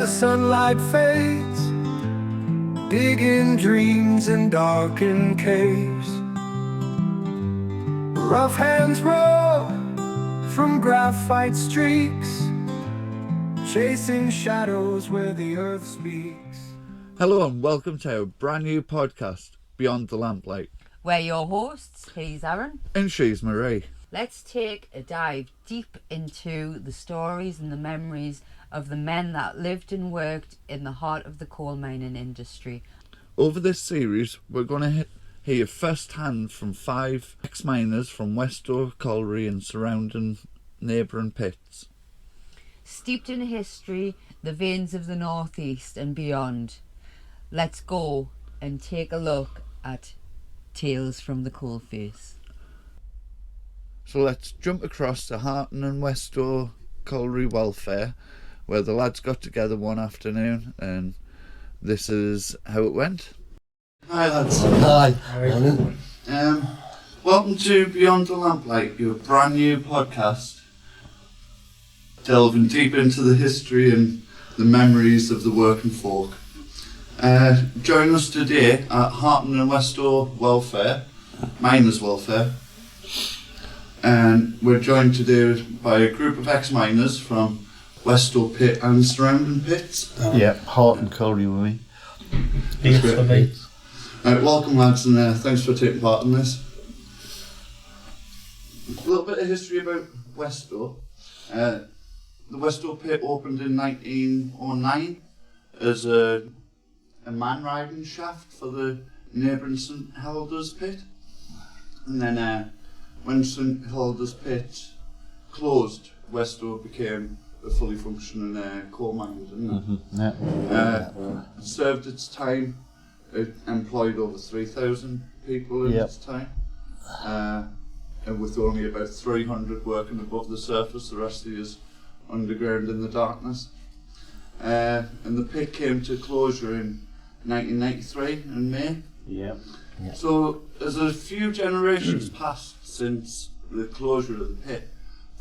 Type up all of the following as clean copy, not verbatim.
the sunlight fades, digging dreams in darkened caves. Rough hands rub from graphite streaks, chasing shadows where the earth speaks. Hello and welcome to our brand new podcast, Beyond the Lamplight. We're your hosts, he's Aaron. And she's Marie. Let's take a dive deep into the stories and the memories of the men that lived and worked in the heart of the coal mining industry. Over this series, we're going to hear first-hand from 5 ex-miners from Westoe Colliery and surrounding neighbouring pits. Steeped in history, the veins of the northeast and beyond. Let's go and take a look at Tales from the Coalface. So let's jump across to Harton and Westoe Colliery welfare, where the lads got together one afternoon, and this is how it went. Hi lads. Hi. Welcome to Beyond the Lamplight, your brand new podcast, delving deep into the history and the memories of the working folk. Join us today at Harton and Westoe welfare, miners welfare, and we're joined today by a group of ex-miners from Westoe pit and surrounding pits. Harton Colliery with me. Yes, for me. Welcome lads, and thanks for taking part in this. A little bit of history about Westoe. The Westoe pit opened in 1909 as a man riding shaft for the neighbouring St Helder's pit, and then when St Helder's pit closed, Westoe became a fully functioning coal mine, didn't it? Served its time. It employed over 3,000 people in its time, and with only about 300 working above the surface, the rest of it is underground in the darkness. And the pit came to closure in 1993 in May. So as a few generations passed since the closure of the pit,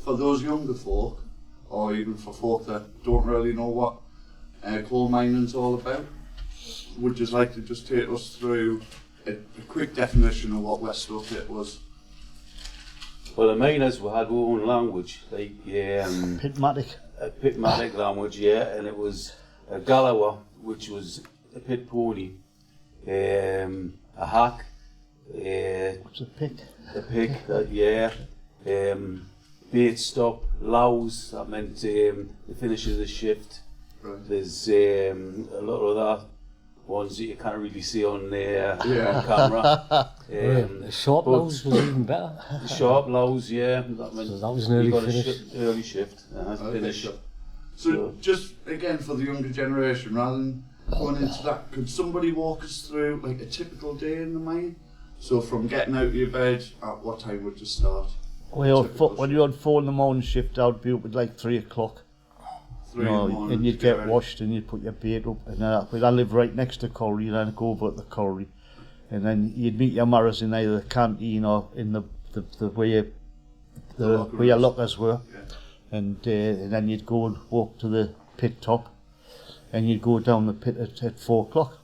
for those younger folk, or even for folk that don't really know what coal mining's all about, would you like to just take us through a quick definition of what Westoe pit was? Well, the miners had their own language, like Pitmatic. A Pitmatic language, and it was a Galawa, which was a pit pony, a hack, What's a pick? a pick, bait stop, lows, that meant the finish of the shift. Right. There's a lot of that ones that you can't really see on on camera. The short lows was even better. The sharp lows, that meant So that was an early you got finish. early shift, finish. So just again for the younger generation, rather than going into that, could somebody walk us through like a typical day in the mine? So from getting out of your bed, at what time would you start? Well, when you're on 4 in the morning shift, I'd be up at like 3 o'clock. 3 in the morning. And you'd get washed and you'd put your bait up. And I live right next to Colliery, and I'd go over to the Colliery. And then you'd meet your marrows in either the canteen or in the where your lockers were. Yeah. And then you'd go and walk to the pit top, and you'd go down the pit at 4 o'clock.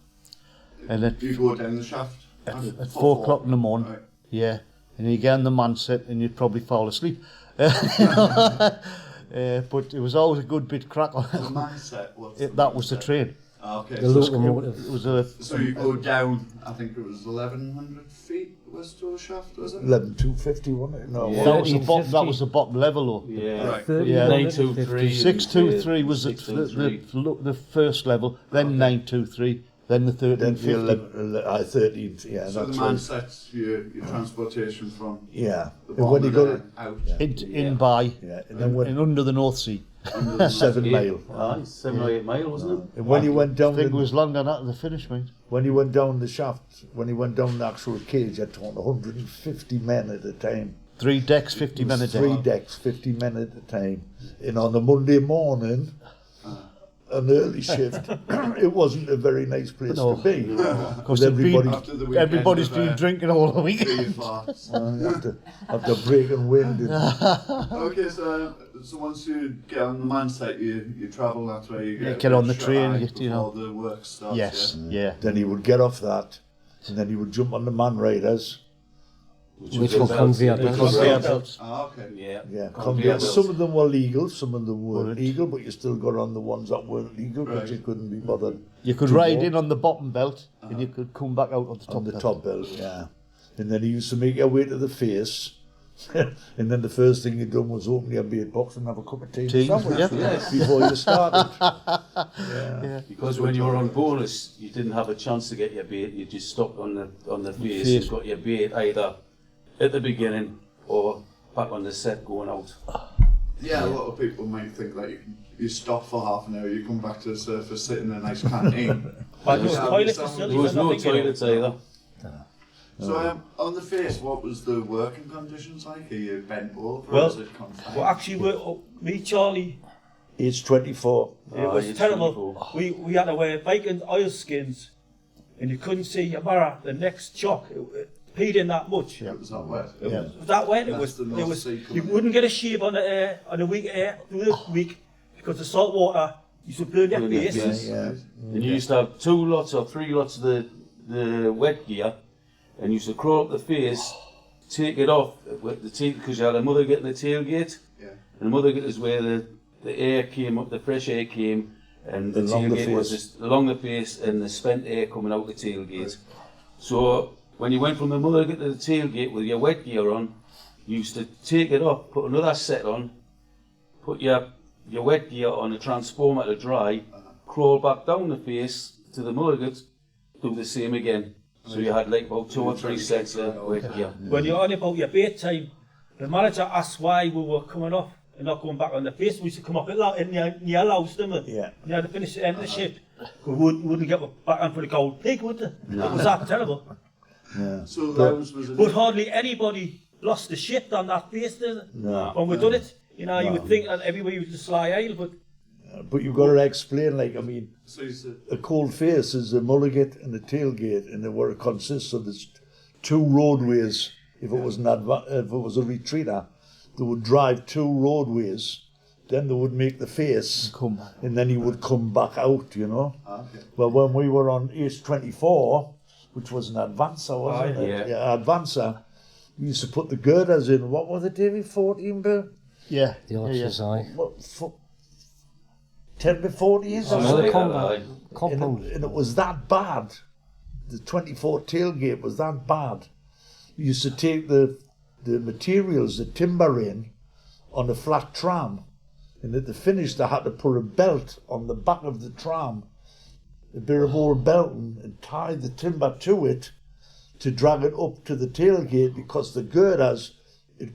And you go down the shaft at 4 o'clock in the morning, right. And you get on the man set and you'd probably fall asleep. But it was always a good bit crack on. The man set, That was the train. Okay. The locomotive. It was a. So you go down, I think it was 1,100 feet Westoe shaft, was it? 11,250, wasn't it? No, Yeah. That was the bottom level though. Right. 923. 623 was the first level, then 923, then the then 1350. 13, So the man sets your transportation from yeah. the And when you bottom go out. In by, and then when and under the North Sea. under the 7 mile. 7 or 8 mile, wasn't it? And when you went I down think it was longer than that at the finish, mate. when you went down the shaft, when you went down the actual cage, you're talking 150 men at a time. 3 decks, 50 men a day. 3 decks, 50 men at a time. And on a Monday morning, an early shift, it wasn't a very nice place No. to be. Because After the weekend everybody's of, been drinking all the week. being farts. After breaking wind. Okay, so once you get on the man site, you travel. That's where you Yeah, get, get a on the shut train, eye you know. before the work starts. Yes, Yeah? yeah. Then he would get off that, and then he would jump on the man riders. Which were conveyor belts. Conveyor belts. Ah, okay. Yeah. Yeah, Conveyor belts. some of them were legal, some of them weren't Weren't. legal, but you still got on the ones that weren't legal because Right. you couldn't be bothered. You could to ride walk in on the bottom belt, and you could come back out on the top on the belt. top belt, yeah. And then he used to make your way to the face, and then the first thing you done was open your beard box and have a cup of tea, Tea, and sandwich yeah. before you started. Because when you were on bonus, you didn't have a chance to get your bait. You just stopped on the face Face. and got your bait either at the beginning or back on the set going out. Yeah, a lot of people might think that you stop for half an hour, you come back to the surface, sit in a nice canteen. But no Yeah. toilet There facilities. There was no nothing, you know. toilets either. So on the face, what was the working conditions like? Are you bent over? Well, or is it confined? Well, actually, me, Charlie, Age 24. it was it's terrible. 24. We had to wear Viking oilskins, and you couldn't see your mirror. The next chock, it peed in that much. It was not wet. Yeah. It was that wet. It That's was. the It North was. Sea You coming wouldn't get a shave on the week through the week because the salt water used to burn your Burn your face. face. Yeah. And you used to have 2 lots or 3 lots of the wet gear, and you used to crawl up the face, take it off with the tail, because you had a mother getting the tailgate, Yeah. and the mother gate is where the air came up, the fresh air came, and the Along the tailgate was face. just along the face, and the spent air coming out the tailgate. So when you went from the mother gate to the tailgate with your wet gear on, you used to take it off, put another set on, put your wet gear on a transformer to dry, crawl back down the face to the mulligat, do the same again. So you had like about 2 or 3 sets of wet gear. When you're on about your bait time, the manager asked why we were coming off and not going back on the face. We used to come up near Laos, didn't we? Yeah. You had to finish the end of the shift. We wouldn't get back on for the gold pig, would they? It was that terrible. Yeah. So those was But hardly anybody lost the shift on that face, did they? No. When we done it. You know, you would think that everybody was a sly ale, but But you've got to explain, like, I mean, So you said, a cold face is a mulligat and a tailgate, and what it consists of is 2 roadways. If it was if it was a retreater, they would drive 2 roadways, then they would make the face, Come back. and then he would come back out, you know. okay. Well, when we were on Ace 24, which was an Advancer, wasn't Aye. it? Yeah. Advancer, we used to put the girders in. What was it, Davy? 14 bill? Yeah. The yeah, archer's eye. What, 10 by 40 is Oh, it? the compound. And Compound. it was that bad. The 24 tailgate was that bad. We used to take the materials, the timber in, on a flat tram. And at the finish, they had to put a belt on the back of the tram, a bit of old belting, and tie the timber to it to drag it up to the tailgate because the girders had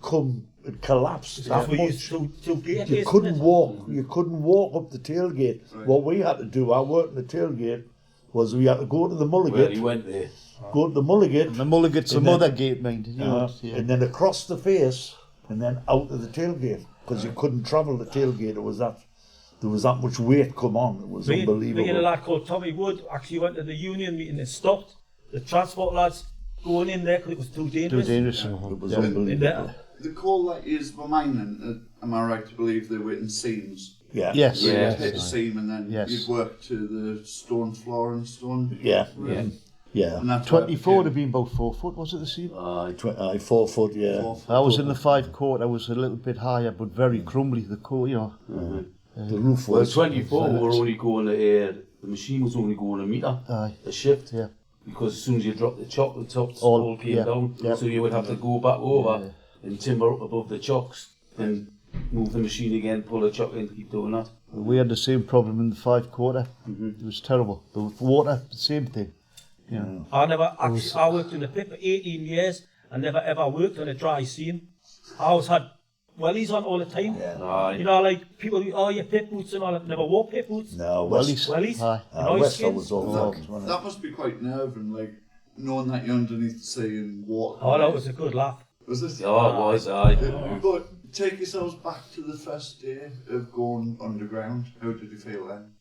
collapsed. that's that what you much. used to gate. You couldn't walk. You couldn't walk up the tailgate. Right. What we had to do, I worked in the tailgate, was we had to go to the Well, he mulligat, went there. go to the mulligat, The mulligat's a And then- mother gate, mind. You know, yeah. and then across the face, and then out of the tailgate because you couldn't travel the tailgate. There was that much weight come on. It was Me and a unbelievable. lad called Tommy Wood actually went to the union meeting and stopped the transport lads going in there because it was too Too dangerous. dangerous. It was Yeah. In unbelievable. there. The coal that is for mining, am I right to believe they were in seams? Yeah. Yes. So Yeah. you'd hit a seam and then Yes. you'd work to the stone floor and stone. Yeah. roof. Yeah. And that's where it 24 would have became been about 4 foot, was it, the seam? 4 foot. Yeah. 4 foot. I was in the 5 court, I was a little bit higher, but very crumbly, the court, you know. The roof Well, was 24 we were only going to air. The machine was only going a metre Aye. a shift. Yeah. Because as soon as you dropped the chock, the tops All- all came yeah, down. yeah. So you would have to go back over and timber up above the chocks and move the machine again, pull the chock in, keep doing that. We had the same problem in the 5 quarter. It was terrible. The water, the same thing. You know. I worked in the pit for 18 years and never ever worked on a dry seam. I always had wellies on all the time. Aye. You know, like people, oh, your pit boots and all that. Never wore pit boots. no West. Wellies. Aye. And Westoe oilskins. was all that. wasn't it? That must be quite nerving, like knowing that you're underneath the sea and water. Oh, that was a good laugh. Was this? Oh, it was, aye. But take yourselves back to the first day of going underground. How did you feel then?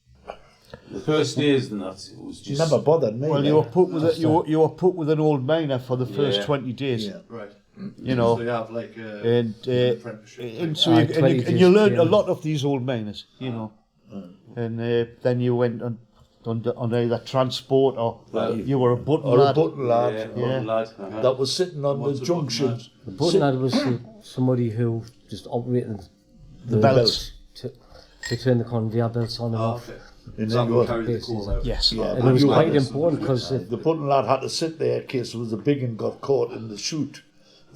The first days and that, it was It just... never bothered me. Well, you were put with you were put with an old miner for the first Yeah. 20 days. Yeah. Right. You know, So you have like and an apprenticeship. and, so Aye, you, 20 and days you learned a training. lot of these old miners. You know, and then you went on either transport or you were a button Or lad. a button lad. Yeah, Yeah. lad. That was sitting on What's the a button junction. lad? The button lad was somebody who just operated The belts. to turn the conveyor belts on and Oh, off. okay. And So then you you carry the bases, coal out. Yes. Yeah. And it was You quite had important because The button lad had to sit there in case there was a big one got caught in the chute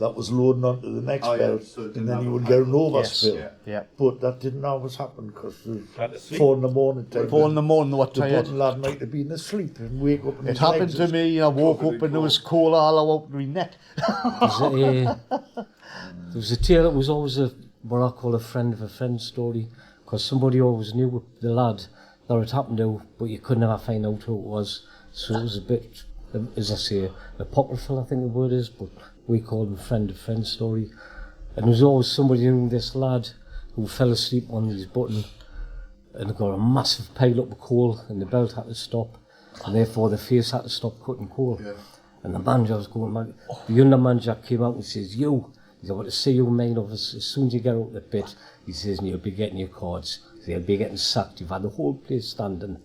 that was loading onto the next Oh, yeah, belt, so it and didn't then have you a would pipe. get an overspill. Yeah. Yeah. But that didn't always happen because Had to sleep. 4 in the morning time. 4 in the morning, they were The tired. button lad might have been asleep and wake up. And It his happened legs to was- me. I woke up and there was coal all out of my neck. There was a tale that was always what I call a friend of a friend story, because somebody always knew the lad that it happened to, but you could never find out who it was. So it was a bit, as I say, apocryphal, I think the word is, but we call him friend of friend story. And there was always somebody who knew this lad who fell asleep on his button and got a massive pile up of coal, and the belt had to stop, and therefore the face had to stop cutting coal. Yeah. And the manager was going back. The under manager came out and says, "You, I want to see you main office as soon as you get out of the pit." He says, "And you'll be getting your cards. So you'll be getting sacked. You've had the whole place standing."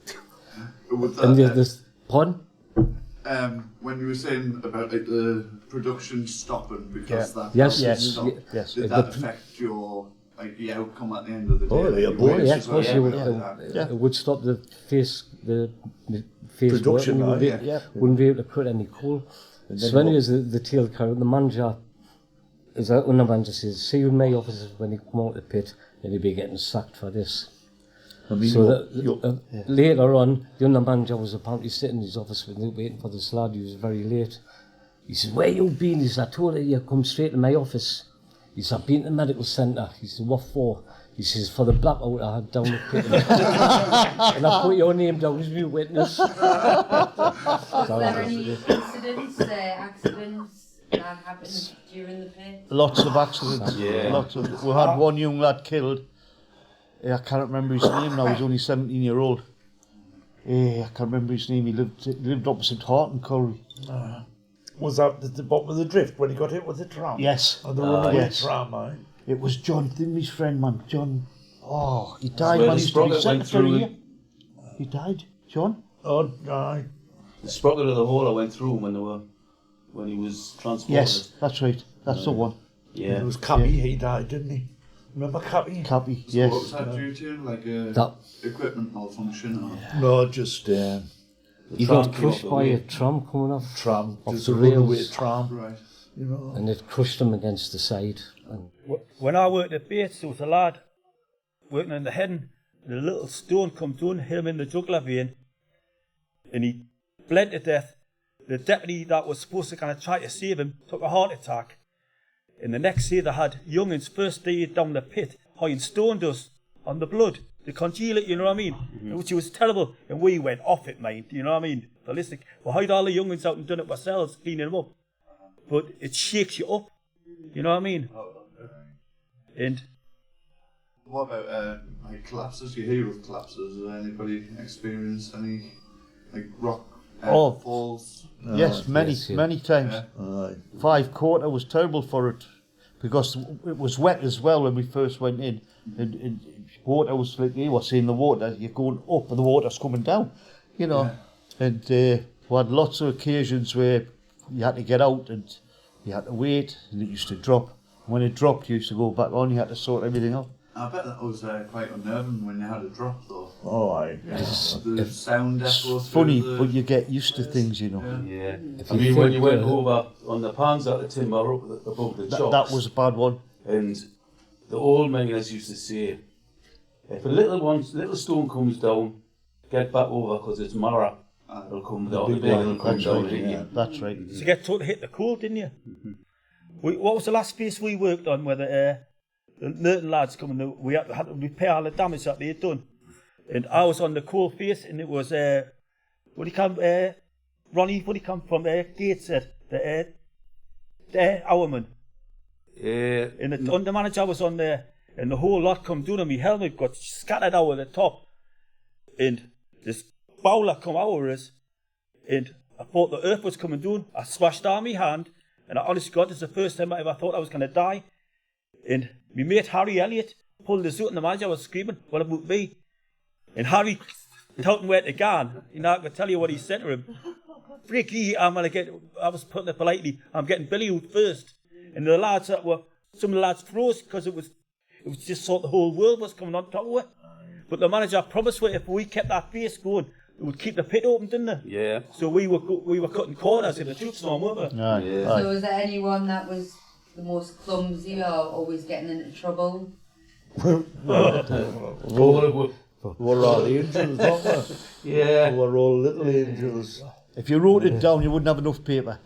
With And that, the pardon? when you were saying about like the production stopping because that Yes, yes, stopped, yes. did that affect your like the outcome at the end of the day? Oh, Like, yeah, your boy, wages Yeah, as of course well, you would. like that? Yeah. It would stop the face Production, work, and you yeah. Yeah. wouldn't be able to cut any coal. So anyways, the tail carrot, the manager, is that when the manager says, "See you in my office when you come out of the pit, and you'll be getting sacked for this." I mean, So you're- that, later on, the under manager was apparently sitting in his office waiting for this lad. He was very late. He says, "Where you been?" He said, "I told you come straight to my office." He said, "I've been to the medical centre." He said, "What for?" He says, "For the blackout I had down the pit." And I put your name down as my witness. Was there any incidents, accidents that happened during the pit? Lots of accidents. Yeah. Lots of. We had one young lad killed. I can't remember his name now. He's only 17-year-old. I can't remember his name. He lived opposite Harton Colliery. was that at the bottom of the drift when he got hit with the tram? Yes. On the runaway yes. tram, eh? It was John, his friend, man. John. Oh, he died, where man. the He's to be sprocket went secretary through here. He died, John. Oh, aye. The sprocket of the hole I went through when he was transported. Yes, that's right. That's the one. Yeah. It was Cappy, he died, didn't he? Remember Cappy? Cappy, So yes. what was that due to? Like a That equipment malfunction? Or? No, just he got crushed by a tram coming off, tram, Off just the a runaway rails. tram, Right. you know. and it crushed him against the side. And When I worked at Bates, there was a lad working in the heading, and a little stone come down, hit him in the jugular vein, and he bled to death. The deputy that was supposed to kind of try to save him took a heart attack, and the next day they had youngins first day down the pit, hiding stone dust on the blood to congeal it, you know what I mean? Which was terrible, and we went off it, mate, you know what I mean? Ballistic. We hide all the youngins out and done it ourselves, cleaning them up, but it shakes you up, you know what I mean? And What about like collapses? You hear of collapses? Has anybody experienced any like rock falls? Yes, many, yes, yeah. many times. Yeah. Aye. 5 quarter was terrible for it because it was wet as well when we first went in. And water was like you were saying, the water, you're going up and the water's coming down, you know. And we had lots of occasions where you had to get out and you had to wait and it used to drop. When it dropped, you used to go back on, you had to sort everything out. I bet that was quite unnerving when you had a drop though. Oh, aye. The sound echoes. It's funny, through but you get used to things, you know. Yeah. If I you mean, when think you went that- over on the pans at the timber up above the chocks, That was a bad one. and the old miners used to say, if a little stone comes down, get back over because it's Mara. It'll come down, the big one will come That's down right, and hit yeah, you. that's right. so you get told to hit the coal, didn't you? What was the last place we worked on where the Merton lads come and we had to repair all the damage that they had done? And I was on the coal face and it was, what do you come, Ronnie, what do you come from, Gateshead, the hourman. And the under manager was on there and the whole lot come down and my helmet got scattered out of the top. And this bowler come over us, and I thought the earth was coming down. I smashed down my hand, and I honestly God, this is the first time I ever thought I was going to die. And my mate Harry Elliott pulled us out, and the manager was screaming, "What about me?" And Harry told him where to go. I can tell you what he said to him. Freaky, I was putting it politely, I'm getting Billy out first. And the lads some of the lads froze because it was just thought the whole world was coming on top of it. But the manager promised if we kept that pace going, it would keep the pit open, didn't it? Yeah. So we were cutting corners in the truth storm, weren't we? Yeah. So was there anyone that was the most clumsy or always getting into trouble? We're all angels, weren't we? Yeah. We're all little angels. If you wrote it down, you wouldn't have enough paper.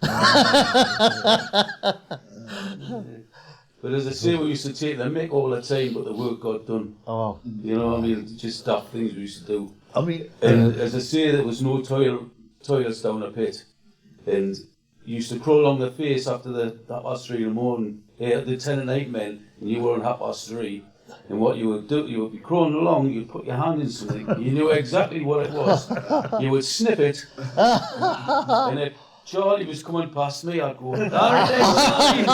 But as I say, we used to take the mick all the time, but the work got done. Oh. You know what I mean? Just stuff things we used to do. I mean, And as I say, there was no toilets down the pit. And you used to crawl along the face after the 3:30 in the morning, the 10 and 8 men, and you were on 3:30. And what you would do, you would be crawling along, you'd put your hand in something, you knew exactly what it was. You would snip it, and if Charlie was coming past me, I'd go, "There it is, Charlie!"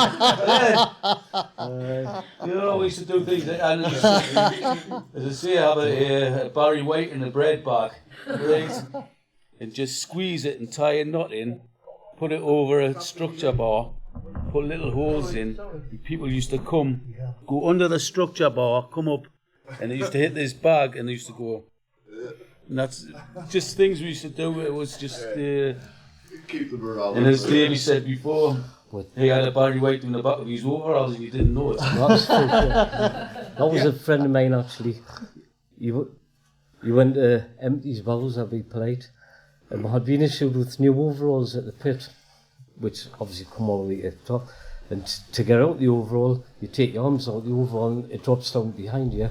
You know, we used to do things, and as I say, I have a Barry White in a bread bag, right? And just squeeze it and tie a knot in, put it over a structure bar, put little holes in. People used to go under the structure bar, come up, and they used to hit this bag, and they used to go. And that's just things we used to do. It was just. Keep the morale. And as Davey said before, he had a Barry White in the back of his overalls, and he didn't know it. That's true. That was a friend of mine actually. He went to empty his bowels, I'll be polite, and had been issued with new overalls at the pit, which obviously come all the way to the top. And to get out the overall, you take your arms out the overall and it drops down behind you.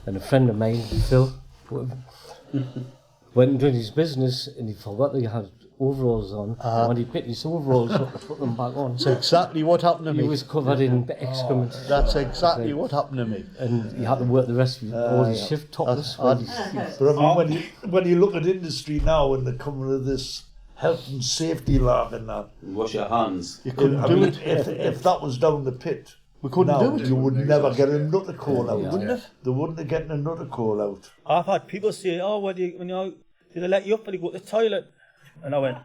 And a friend of mine, Phil, went and did his business and he forgot that he had overalls on. And when he picked his overalls up to put them back on, That's exactly what happened to me. he was covered in excrement. That's exactly what happened to me. And he had to work the rest of all his shift topless. but I mean, when you look at industry now and the coming of this health and safety law and that, Wash your hands. You couldn't I do mean, it. if that was down the pit, We couldn't now, do it. you would never get another call out. Wouldn't it? They wouldn't have gotten another call out. I've had people say, "Oh, did they let you up when you go to the toilet?" And I went,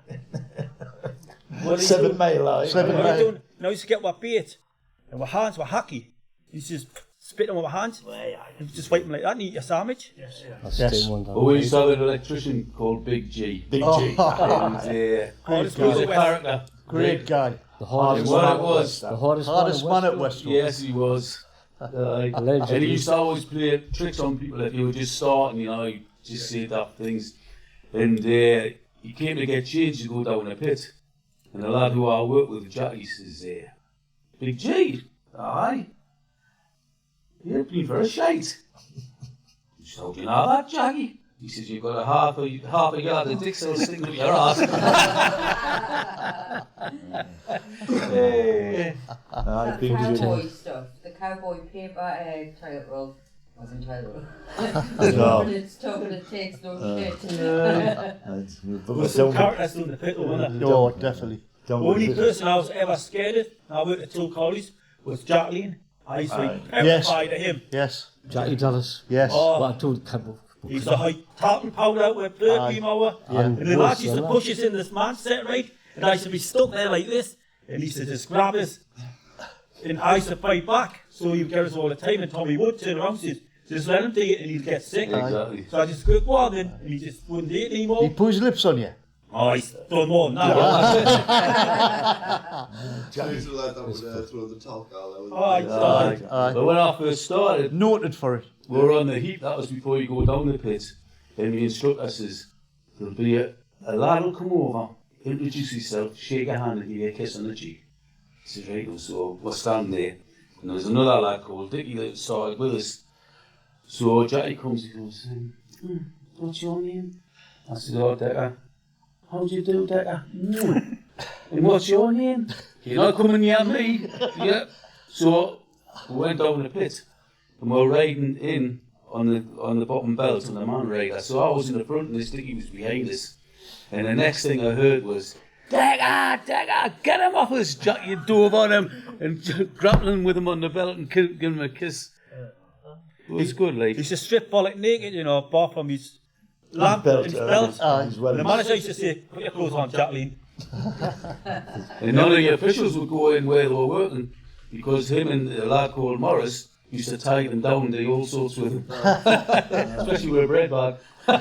"What are you 7 doing? mile line. 7 What are you mile. doing?" And I used to get my bait, and my hands were hacky. You just spit on my hands, and just wipe them like that and eat your sandwich. That's Yes. still one down. But we used to have an electrician called Big G. Big G. And he was a character. Great guy. The And hardest what man, it was, the hardest Hardest man at Westfield. Westoe. yes, he was. And Allegedly. he used to always play tricks on people if you were just starting, you know, he'd just say daft things. And he came to get changed to go down a pit. And the lad who I work with, Jackie, says, "Big G, aye, you're been for a shite." He said, "How do you know that, Jackie?" He says, "You've got a half a yard of dick cells sticking up your ass." Aye, Big G. Cowboy stuff. The cowboy paper toilet roll. Wasn't toilet roll. No. But it's tough and it takes no shit. But There's some characters in the pit, wasn't there? Oh, definitely. The only person I was ever scared of, I worked at Westoe Colliery, was Jacqueline. I used to be terrified of him. Yes. Jackie Dallas. Yes. Oh, What I told Campbell. he used to hide talcum powder out with perfume over. And the lads used to push us in this man set, right? And I used to be stuck there like this. And he used to just grab us. And I used to fight back. So he'd get us all the time. And Tommy would turn around and say, "Just let him do it," and he'd get sick. Exactly. So I just go on then, and he just wouldn't do it He anymore. put his lips on you. Oh, he's done more than that. Used to let them throw the talc out. Oh, But when I first started, Noted for it. we were on the heat, that was before you go down the pit. And the instructor says, "There'll be a lad will come over, introduce himself, shake a hand and give you a kiss on the cheek." I said, "Right," and so we're standing there. And there was another lad called Dickie that started with us. So Jackie comes, he goes, "What's your name?" I said, "Oh, Decker." "How do you do, Decker?" "And what's your name?" "You're not coming near me." Yeah. So we went down the pit and we were riding in on the bottom belt on the man rider. So I was in the front and this dickie was behind us. And the next thing I heard was, Dagger, get him off us! Jack, you dove on him and grappling with him on the belt and give him a kiss. It was good, like. He used to strip Bollock naked, you know, bar from his lamp belt, and his belt. as well. And the manager used to say, put your clothes on, Jacqueline. And none of the officials would go in where they were working because him and a lad called Morris used to tie them down to all sorts with him. Especially with a bread bag. So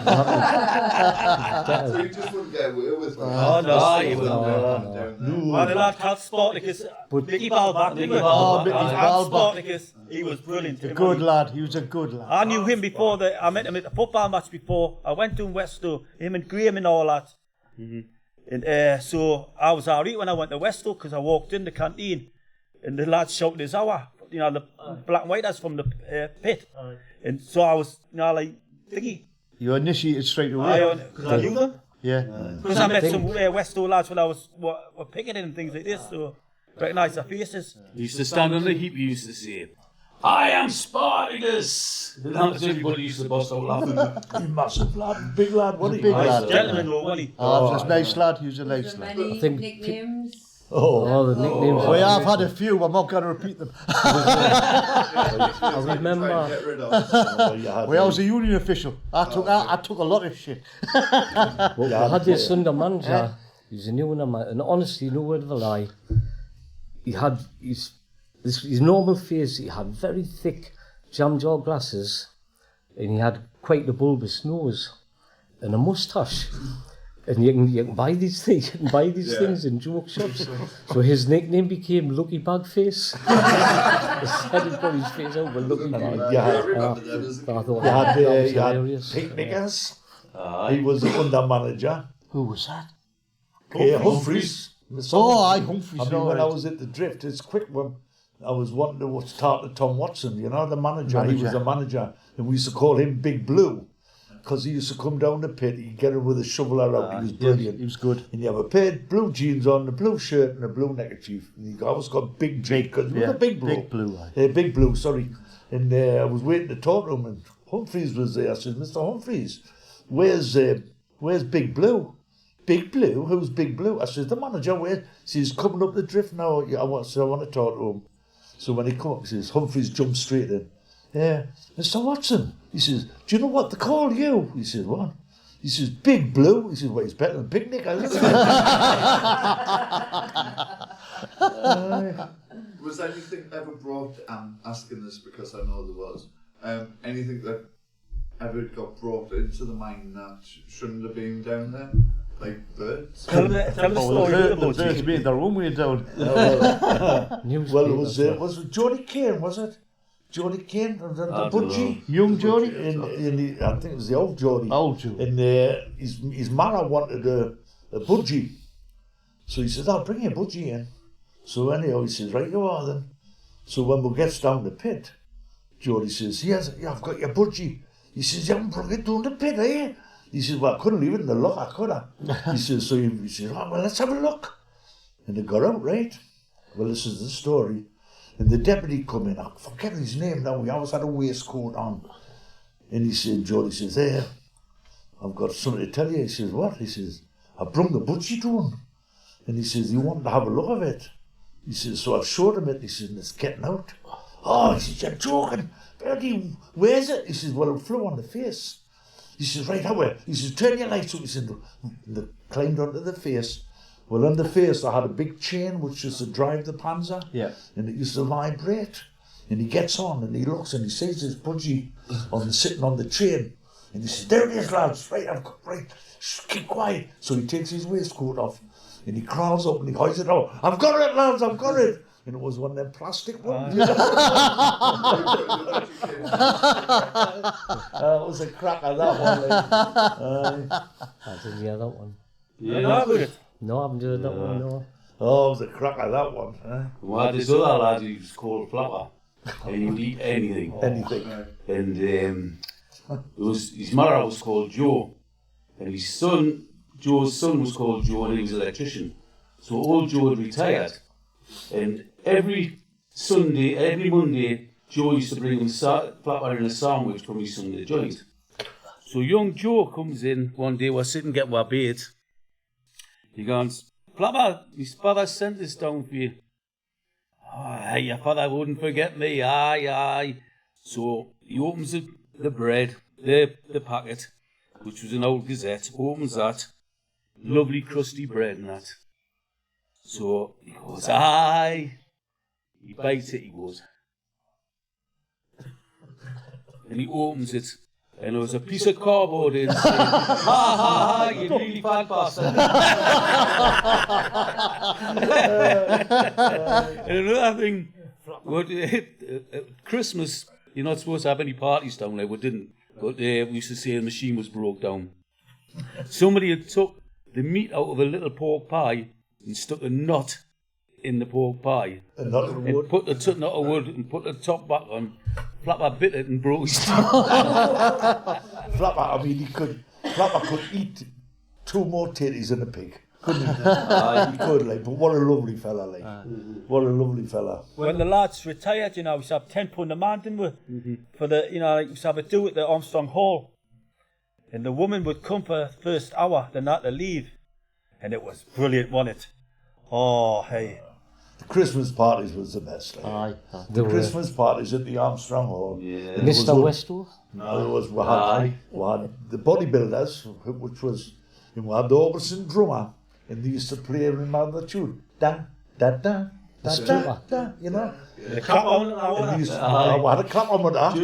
you just wouldn't get away with it. Oh, no. You wouldn't. And the lad called Spartacus, Mickey Balback, Mickey Balback. Balback. Spartacus, he was brilliant. Good lad, he was a good lad. I knew him before, I met him at the football match before. I went to Westoe, him and Graham and all that. And so I was alright when I went to Westoe because I walked in the canteen and the lads shouted his hour, you know, the black and white lads from the pit. And so I was, you know, like, thingy. You were initiated straight away. Because I knew them. Yeah. Because I met some Westoe lads when I was were picketing and things like this, so recognised their faces. He used to stand on the heap, he used to say, I am Spartacus! And that's everybody used to bust out laughing. Massive lad, big lad, wasn't he? Big lad. Gentleman though, wasn't he? Oh, he was a nice lad, he was a nice lad. Many think- nicknames. Oh, the nicknames. We have had a few, I'm not going to repeat them. I remember. Well, I was a union official. I took a lot of shit. Well, we had this under manager. He was a new one, and honestly, no word of a lie. He had his normal face. He had very thick jam jaw glasses, and he had quite a bulbous nose and a moustache. And you can buy these things. You can buy these things in joke shops. So his nickname became Lucky Bag Face. Instead of put his face over Lucky Bag. You had picnickers. He was the under manager. Who was that? Humphreys. Oh, aye, Humphreys. I mean, when I was at the Drift, it's quick one. I was wanting to talk to Tom Watson, you know, the manager. He was the manager. And we used to call him Big Blue. Because he used to come down the pit, he'd get him with a shovel out. He was brilliant. He was good. And he had a pair of blue jeans on, a blue shirt and a blue neckerchief. And he always got Big J, because he was a big blue. Big Blue, Big Blue, sorry. And I was waiting to talk to him, and Humphreys was there. I said, Mr. Humphreys, where's Big Blue? Big Blue? Who's Big Blue? I said, the manager, where? He says, coming up the Drift now. I want to talk to him. So when he come up, he says, Humphreys jumped straight in. Yeah, Mr. Watson. He says, do you know what they call you? He says, what? He says, Big Blue. He says, well, he's better than Picnic, isn't he? Was anything ever brought, I'm asking this because I know there was, anything that ever got brought into the mine that shouldn't have been down there? Like birds? Tell the story The about birds you. made their own way down. Well, was it Jody Kane, was it? Jody Kane, the budgie? Young Jody? I think it was the old Jody. Old Jody. And his mother wanted a budgie. So he says, I'll bring you a budgie in. So anyhow, he says, right you are then. So when we gets down the pit, Jody says, yes, I've got your budgie. He says, you haven't brought it down the pit, eh? He says, well, I couldn't leave it in the locker, could I? He says, oh, well, let's have a look. And they got out, right? Well, this is the story. And the deputy come in, I forget his name now, he always had a waistcoat on. And he said, Jody says, hey, I've got something to tell you. He says, what? He says, I brought the budgie to him. And he says, you want to have a look at it? He says, so I showed him it. He says, it's getting out. Oh, he says, you're joking. Bertie, where's it? He says, well, it flew on the face. He says, right, how? He says, turn your lights up. He said, they climbed onto the face. Well, on the face, I had a big chain which used to drive the Panzer. Yeah. And it used to vibrate. And he gets on and he looks and he sees his budgie sitting on the chain. And he says, there it is, lads. Right, keep quiet. So he takes his waistcoat off and he crawls up and he hoists it out. I've got it, lads, I've got it. And it was one of them plastic ones. It was a cracker, that one. I didn't hear that one. Yeah. No, I haven't heard that one, no. Oh, it was a cracker, that one. We had this other lad who was called Flower, and he would eat anything. Anything. And his mother was called Joe, and his son, Joe's son was called Joe, and he was an electrician. So old Joe had retired, and every Sunday, every Monday, Joe used to bring him flapper in a sandwich from his Sunday joint. So young Joe comes in one day, we're sitting getting our bait. He goes, Flapper, his father sent this down for you. Oh, your father wouldn't forget me, aye. So he opens the bread, the packet, which was an old Gazette, opens that, lovely crusty bread and that. So he goes, aye. He bites it, he goes. And he opens it, and there was a piece of cardboard in, saying, ha, you really fat bastard. And another thing, Christmas, you're not supposed to have any parties down there, we didn't. But we used to say the machine was broke down. Somebody had took the meat out of a little pork pie and stuck a knot in the pork pie. A knot of wood? Put the knot of wood and put the top back on. Flapper bit it and broke his teeth. Flapper, I mean, Flapper could eat 2 more titties than a pig. Couldn't he? He could, like, but what a lovely fella, like. What a lovely fella. When the lads retired, you know, we used to have £10 a man, didn't we? For the, you know, like, we used to have a do at the Armstrong Hall. And the woman would come for the first hour, then not to leave. And it was brilliant, wasn't it? Oh, hey. The Christmas parties was the best. Like. The Christmas parties at the Armstrong Hall. Yeah. Mr. Westoe? No, it was, we had the bodybuilders, which was, we had the Oberson drummer, and they used to play remember the tune. Da, da, da, da, da, da, you know? The clap on, and they used to, I had a clap on with that.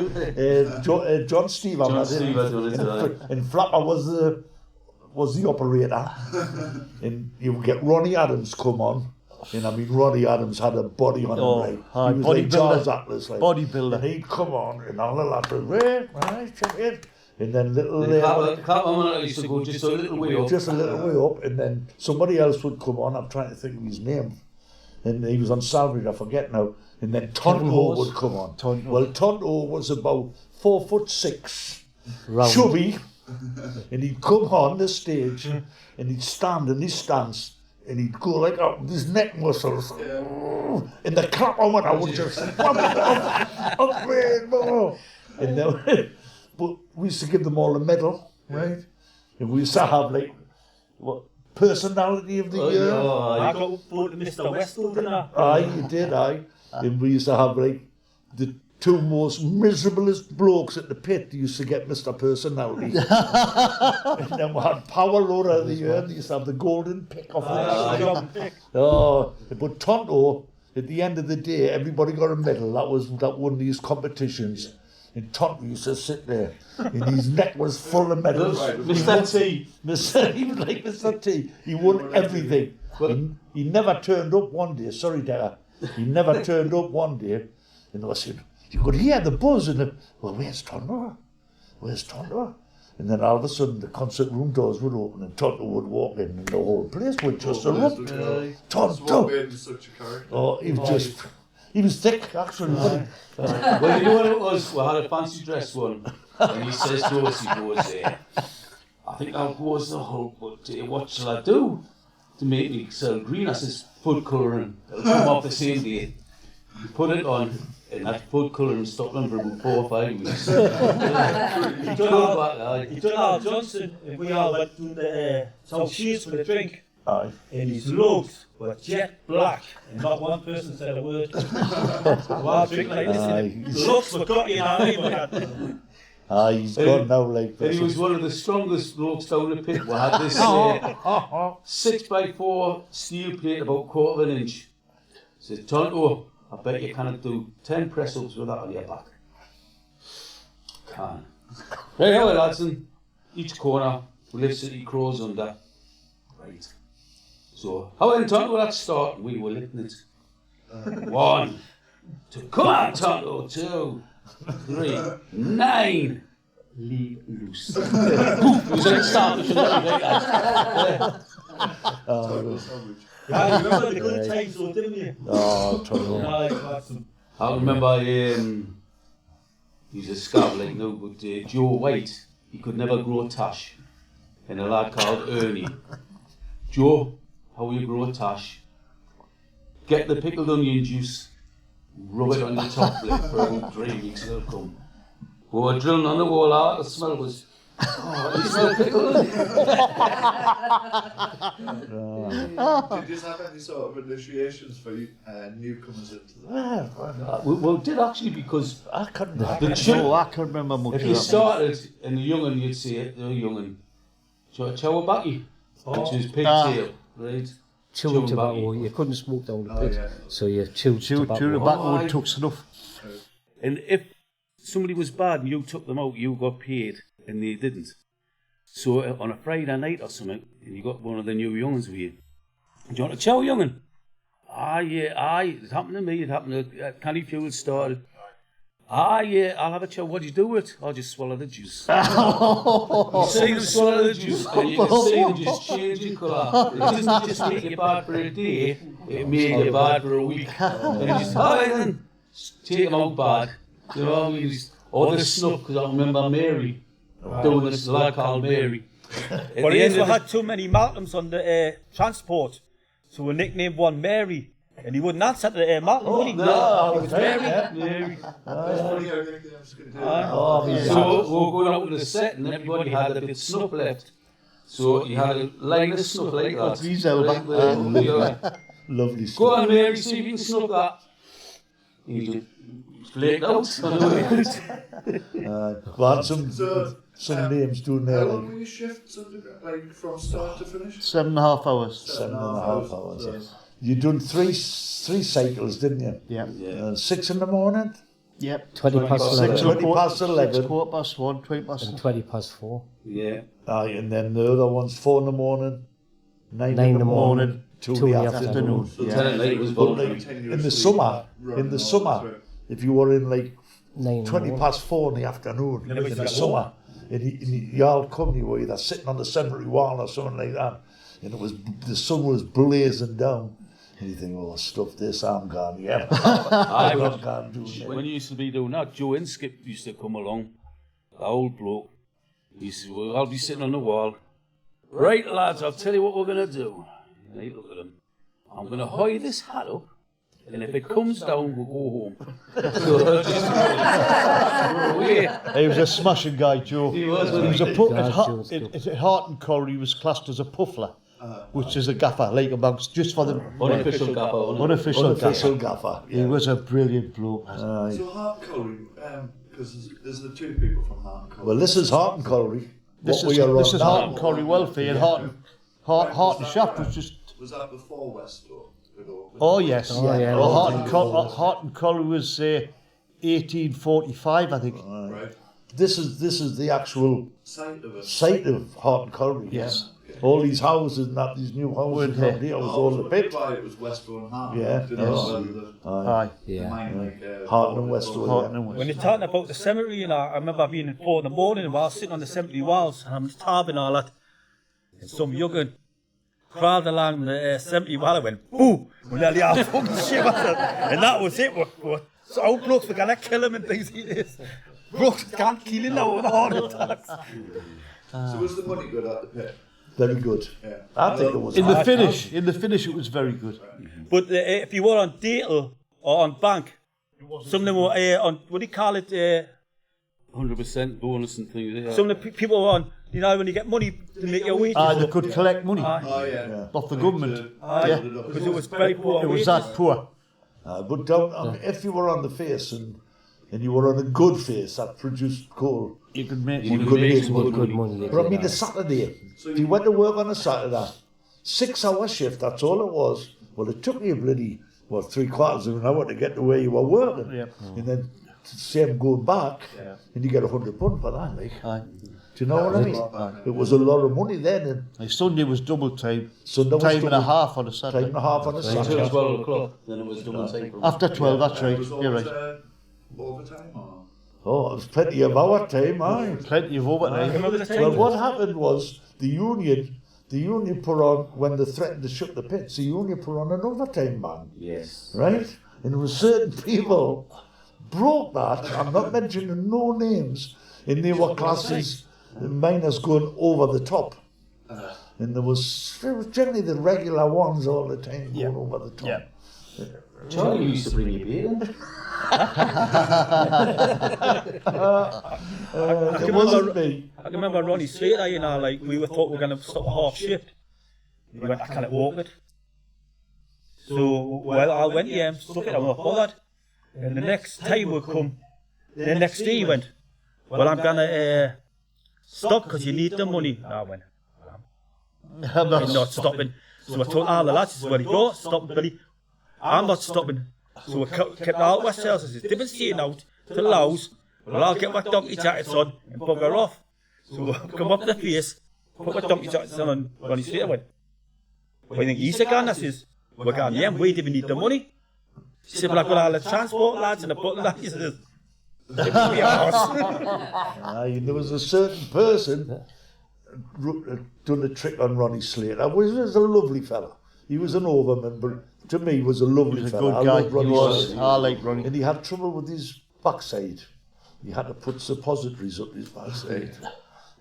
John Steve, and Flapper was the operator. And you would get Ronnie Adams come on. And I mean, Ronnie Adams had a body on him, right? He was like Charles Atlas, like. Bodybuilder. And he'd come on, and all the lads would, right, check it. And then little... Clap on used to go just a little way up. Just a little way up, and then somebody else would come on. I'm trying to think of his name. And he was on salary, I forget now. And then Tonto would come on. Well, Tonto was about 4'6", chubby. And he'd come on the stage, and he'd stand in his stance, and he'd go like up with his neck muscles. And the clap on I would just up, and then, but we used to give them all a medal, right? And we used to have like personality of the year. I got voted Mr. Westoe, didn't I? Aye, you did, aye. And we used to have like the 2 most miserablest blokes at the pit. They used to get Mr. Personality. And then we had Power Loader of the year. They used to have the golden pick off but Tonto, at the end of the day, everybody got a medal. That one of these competitions. And Tonto used to sit there, and his neck was full of medals. Mr. T. He was like Mr. T. He won everything. He never turned up one day. Sorry, Dad. He never turned up one day. And I said, you could hear the buzz and well, where's Tonto? Where's Tonto? And then all of a sudden the concert room doors would open and Tonto would walk in and the whole place would just erupt. Tonto! Oh, he was thick, actually. Well, you know what it was? We had a fancy dress one, and he says to us, he goes, I think I'll go as the Hulk, but what shall I do to make me sell green? I says, food colouring. It'll come off the same day. You put it on, and that food colouring stopped on for about 4 or 5 weeks. He done Al Johnson, and we all went to the South Shields for the drink. Aye. And his looks were jet black, and not one person said a word. While drinking like this, his looks were got in our eye. He's gone now like this. And he was one of the strongest blokes down the pit. We had this 6x4 steel plate about 1/4 of an inch. Said, Tonto, I bet you cannot do 10 press-ups with that on your back. Can. Right, now, lads, in each corner, we live City Crows under. Right. So, how in Tonto that start? We were lifting it. 1, 2, come on, Tonto, 2, 3, 9. Leave loose. It was like starfish. I remember the good times though, didn't you? Oh, Tonto. I remember he's a scout like no, but Joe White, he could never grow a tash. And a lad called Ernie. Joe, how will you grow a tash? Get the pickled onion juice, rub it on your top lip for 3 weeks it'll come. We were drilling on the wall out, the smell was, oh, you smell pickle. Did you have any sort of initiations for newcomers into the... Well, it did actually, because I couldn't. I can remember much if of you that. started in the young'un, you'd see it, the young'un. Chowabaki, which is pigtail, right? Chewing tobacco, you couldn't smoke down the pit, so you chewed tobacco. Tobacco and took snuff. And if somebody was bad and you took them out, you got paid, and they didn't. So on a Friday night or something, and you got one of the new young'uns with you, do you want a chow young'un? Yeah, it happened to me, it happened to Canny Fuel started. Yeah, I'll have a chow. What do you do with it? I'll just swallow the juice. You see them swallow the juice, and you can see them just changing colour. It doesn't just make you bad for a day, it makes you bad for a week. And you just, then take them out bad. You know what I mean? Or the snuff, because I remember Mary doing this, a lad called Mary. But we had too many Malcolms on the transport, so we nicknamed one Mary. And he wouldn't answer to the Malcolm, would he? No, it was Mary. Mary. Oh, So we were going out with the set, and everybody had a bit of snuff left. So you had a line of snuff like that. lovely Go stuff. on, Mary, see if you can snuff that. He just flaked out. Well, some names doing How there, long like were your shifts like from start to finish? 7.5 hours. 7.5 hours. Yes. You done three cycles, didn't you? Yeah. 6 in the morning, Yep. 20 past 11 20 past 11, 1:15, 20 past. and 20 past 4. Yeah. and then the other one's 4 in the morning, 9 9 in the morning, 2 in the afternoon. So 10 at night was But voluntary. like, in the summer, if you were in like 9 20 past 4 in the afternoon in the summer, and you all come, you were either sitting on the cemetery wall or something like that, and the sun was blazing down. And you think, oh, stuff this, I'm gone, yeah. I'm not gone doing it. When you used to be doing that, Joe Inskip used to come along, the old bloke. He said, well, I'll be sitting on the wall. Right, lads, I'll tell you what we're going to do. And I look at him. I'm going to hide this hat up, and if it comes down, we'll go home. So He was a smashing guy, Joe. He was, He was wasn't at Hart and Colliery, he was classed as a puffler, which is a gaffer, like amongst just for the Unofficial gaffer. unofficial gaffer. He was a brilliant bloke. So Hart Colliery, because there's the two people from Hart Colliery. Well, this is Hart and Colliery. This What is we are on Hart now. and Colliery welfare, and Hart and Shaft was just. Was that before Westoe? Oh yes, yeah. Well, Hart and Colliery was 1845, I think. Right. This is the actual Site of it. site of Hart and Colliery. Yes. All these houses and that, these new houses around here was all the bit. It was Westoe and Hart. Yeah. Didn't know whether the Aye. Yeah. mine like Hart and Westoe. Hart Yeah. and When West. you're talking about the cemetery, I remember being at 4 in the morning while sitting on the cemetery walls, and I'm starving all that. And some young'un crawled along the cemetery wall and went, boo! We nearly all fucking shivered. And that was it. So old blokes were going to kill him and things like this. Blokes can't kill him now with a heart attack. So was the money good at the pit? Very good. Yeah. I think it was. In the hard. finish, it was very good. But if you were on Datel or on bank, some of them were on, what do you call it? 100% bonus and things. Yeah. Some of the people were on, you know, when you get money to make your wages. They could collect money Oh yeah. off the government. Aye, because it was very poor. It was that poor. But down, if you were on the face and you were on a good face that produced coal, You could make you money. could make Good money. money. But I mean, the Saturday, if you went to work on a Saturday, 6-hour shift, that's all it was. Well, it took you bloody, 3/4 of an hour to get to where you were working. Yep. And then, same going back, and you get £100 for that, like. Aye. Do you know what I mean? It was a lot of money then, and Like Sunday was double time. Sunday was Time and a double- half on a time Saturday. and a half on a Until Saturday. 12 o'clock, then it was double time. After 12, that's right. Was You're always, right. overtime or? Oh, it was plenty of our time, aye. Plenty of overtime. Remember the time? Well, what happened was the union put on, when they threatened to shut the pits, the union put on an overtime ban, Yes. right? And there were certain people broke that, I'm not mentioning no names, and they were classes, miners going over the top. And there was generally the regular ones all the time going over the top. Yeah. Charlie used to bring you beer. It wasn't me. I can remember Ronnie Slater, you know, like we thought we were going to stop a half shift. He went, I can't walk it. So, well, I went, yeah, stuck it, I'm not bothered. And the next time would come, the next day he went, well, I'm going to stop because you need the money. I went, I'm not stopping. So I told all the lads, well, you go, stop, Billy. I'm not stopping. So we kept all ourselves as they've been staying out to the lows. Well, I'll get my donkey jackets on and bugger off. So I come up the face, put my donkey jackets on, and Ronnie Slater went, well, I think he's a gun. I says, we're going, yeah, why do we need the money? She said, well, I've got all the transport lads and the butler lads. He says, there was a certain person done a trick on Ronnie Slater. He was a lovely fella. He was an overman, but to me was a lovely fella. Good guy. I loved Ronnie Slater. I like Ronnie. And he had trouble with his backside. He had to put suppositories up his backside.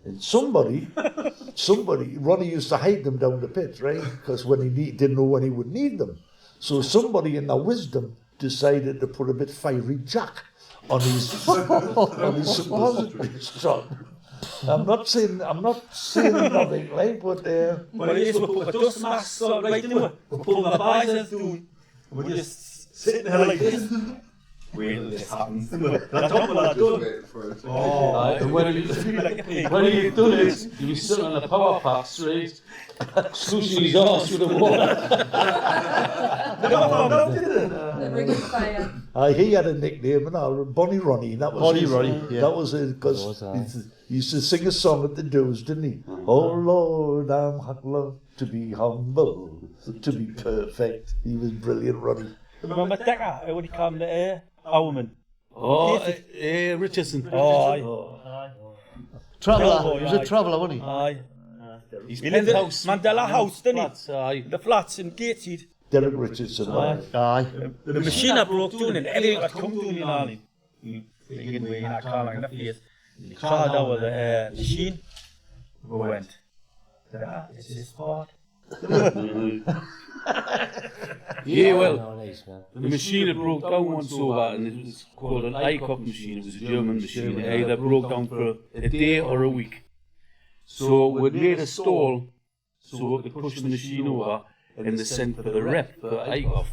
And somebody, Ronnie used to hide them down the pit, right? Because when he didn't know when he would need them. So somebody in their wisdom decided to put a bit fiery Jack on his suppositories. So, I'm not saying nothing, like, but well, it is, we put a dust mask on right in it. We pull the visors down. We're just sitting there like this. Wait till this happens. And I don't know what I've done. And when you done it, you were sitting on a power pack straight, slushing his arse with the water. They're bringing fire. he had a nickname, Bonnie Ronnie. That was Bonnie his, Ronnie, yeah. That was it, because he used to sing a song at the doors, didn't he? Oh Lord, I'm love to be humble, to be perfect. He was brilliant, Ronnie. Remember Decker, when he came to Owman? Oh, Richardson. Aye. Traveller. He was a traveller, wasn't he? Aye. His He lived in penthouse. Mandela House, didn't Flats, he? aye. The flats in Gateshead. Derek Richardson. Aye. The machine had broke down and everything had come down, you know. He thinking we in that car in the face. He tried out with the machine. We went. This is hard. Yeah, well, Nice, man. the machine had broke down once over, and it was called an ICOP machine. It was a German machine. It either broke down for a day or a week. So we made a stall so we could push the machine over and they sent for the rep for ICOP.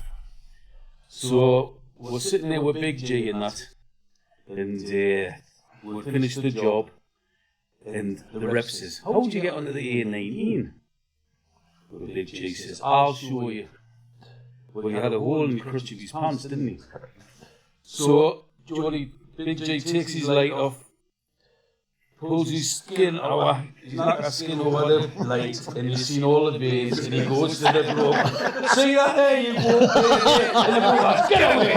So we're sitting there with Big G and that, and we finished the job, and the rep says, "How did you get onto the A19?" Well, Big G says, "I'll show you." Well, he had a hole in the crotch of his pants, didn't he? So Big J takes his light off, pulls his skin over, his knacker skin over the light, and you've seen all the veins, and he goes to the bloke. See that there, you won't be there. And the bloke goes, get away.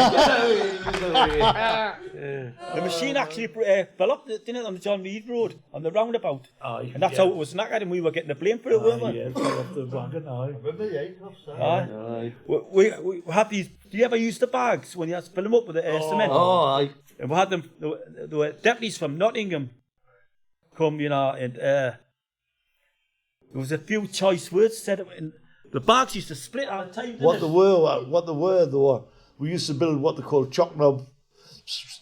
The machine actually fell up, didn't it, on the John Reed Road, on the roundabout. And that's how it was knackered, and we were getting the blame for it, weren't we? Yeah, fell off the wagon, aye. Aye. We had these. Do you ever use the bags when you had to fill them up with the cement? Oh, aye. And we had them. There were deputies from Nottingham come, you know, and there was a few choice words said. And the bags used to split all the time. Didn't What it? they were, though, we used to build what they call chock knob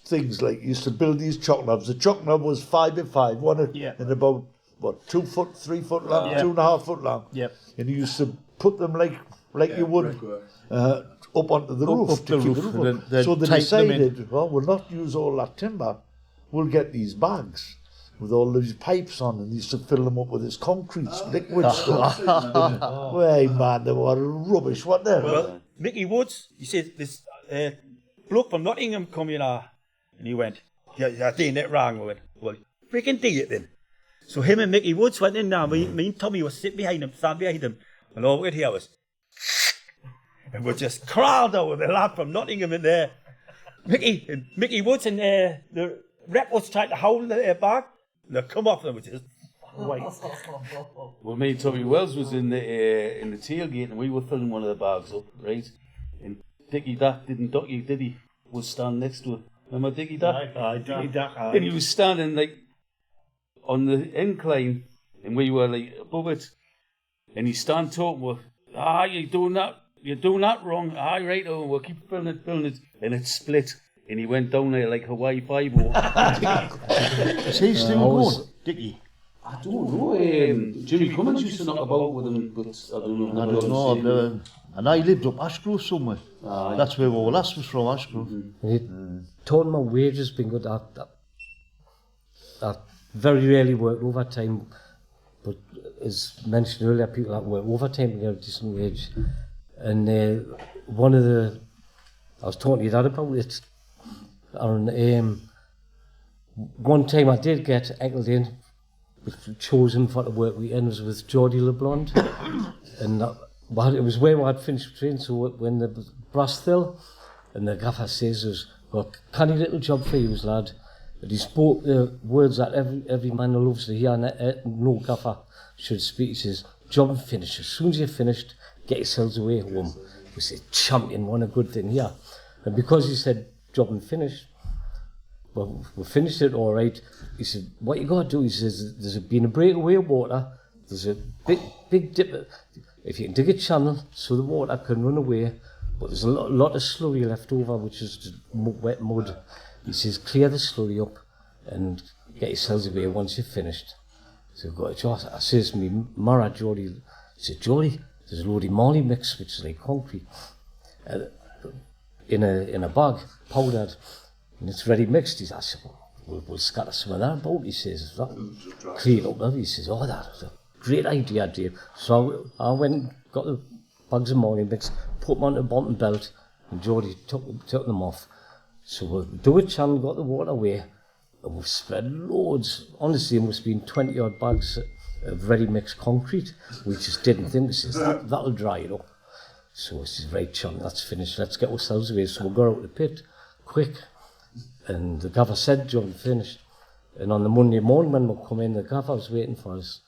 things. Like, used to build these chock knobs. The chock knob was 5x5, and about 2 foot, 3 foot long, 2.5 foot long. Yep. And you used to put them like you would up onto the roof up to the keep roof, the roof and up. then So they tighten them in. decided, well, we'll not use all that timber. We'll get these bags with all these pipes on, and used to fill them up with this concrete liquid stuff. Well, man, they were rubbish, weren't they? Well, Mickey Woods, he said this bloke from Nottingham come, you know, and he went, "You're doing it wrong." We went, "Well, freaking do it then." So him and Mickey Woods went in now. Me and Tommy were sitting behind him, stand behind him, and all we could hear was, and we just crawled out with the lad from Nottingham in there. Mickey Woods and the rep was trying to hold the bag. They come off them, which is white. Well, me and Tommy Wells was in the tailgate, and we were filling one of the bags up, right? And Dickie Dack didn't duck you, did he? Was standing next to it. Remember Dickie Dack? Aye, Dickie Dack, aye. And he was standing like on the incline, and we were like above it. And he stand talking with, "You doing that? you're doing that wrong. Aye, right, oh, we'll keep building it. And it split. And he went down there like Hawaii Five-O. Is he still going, Dickie? I don't know. Jimmy Cummins used to knock about with him, but I don't know. I don't know. And I lived up Ashgrove somewhere. That's where all us was from, Ashgrove. And he told my wages been good. I very rarely worked overtime, but as mentioned earlier, people that work overtime get a decent wage. And I was talking to your dad about it. And one time I did get heckled in, chosen for the work weekend was with Geordie LeBlond. And it was where I'd finished training, so when the brass still, and the gaffer says, "There's got a canny little job for you, lad." And he spoke the words that every man loves to hear, and no gaffer should speak. He says, "Job finished. As soon as you're finished, get yourselves away home." We said, "Champion, what a good thing here." And because he said, "Job and finished," well, we finished it all right. He said, "What you got to do," he says, "there's been a breakaway of water. There's a big dip. If you can dig a channel so the water can run away, but there's a lot of slurry left over, which is just wet mud." He says, "Clear the slurry up and get yourselves away once you're finished." So I've got a job. I says to me, Mara, Geordie, I said, "Geordie, there's a load of molly mix, which is like concrete, in a bag, powdered, and it's ready mixed." He said, I said, we'll scatter some of that about. He says, "Clean up, he says, "Oh, that's a great idea, Dave." So I went and got the bags of molly mix, put them on the bottom belt, and Geordie took them off. So we'll do a channel, got the water away, and we've spread loads. Honestly, it must have been 20 odd bags of ready mixed concrete. We just didn't think, this that'll dry it up. So we said, "Right, John, that's finished, let's get ourselves away." So we got out of the pit quick, and the gaffer said, "John, finished." And on the Monday morning when we come in, the gaffer was waiting for us.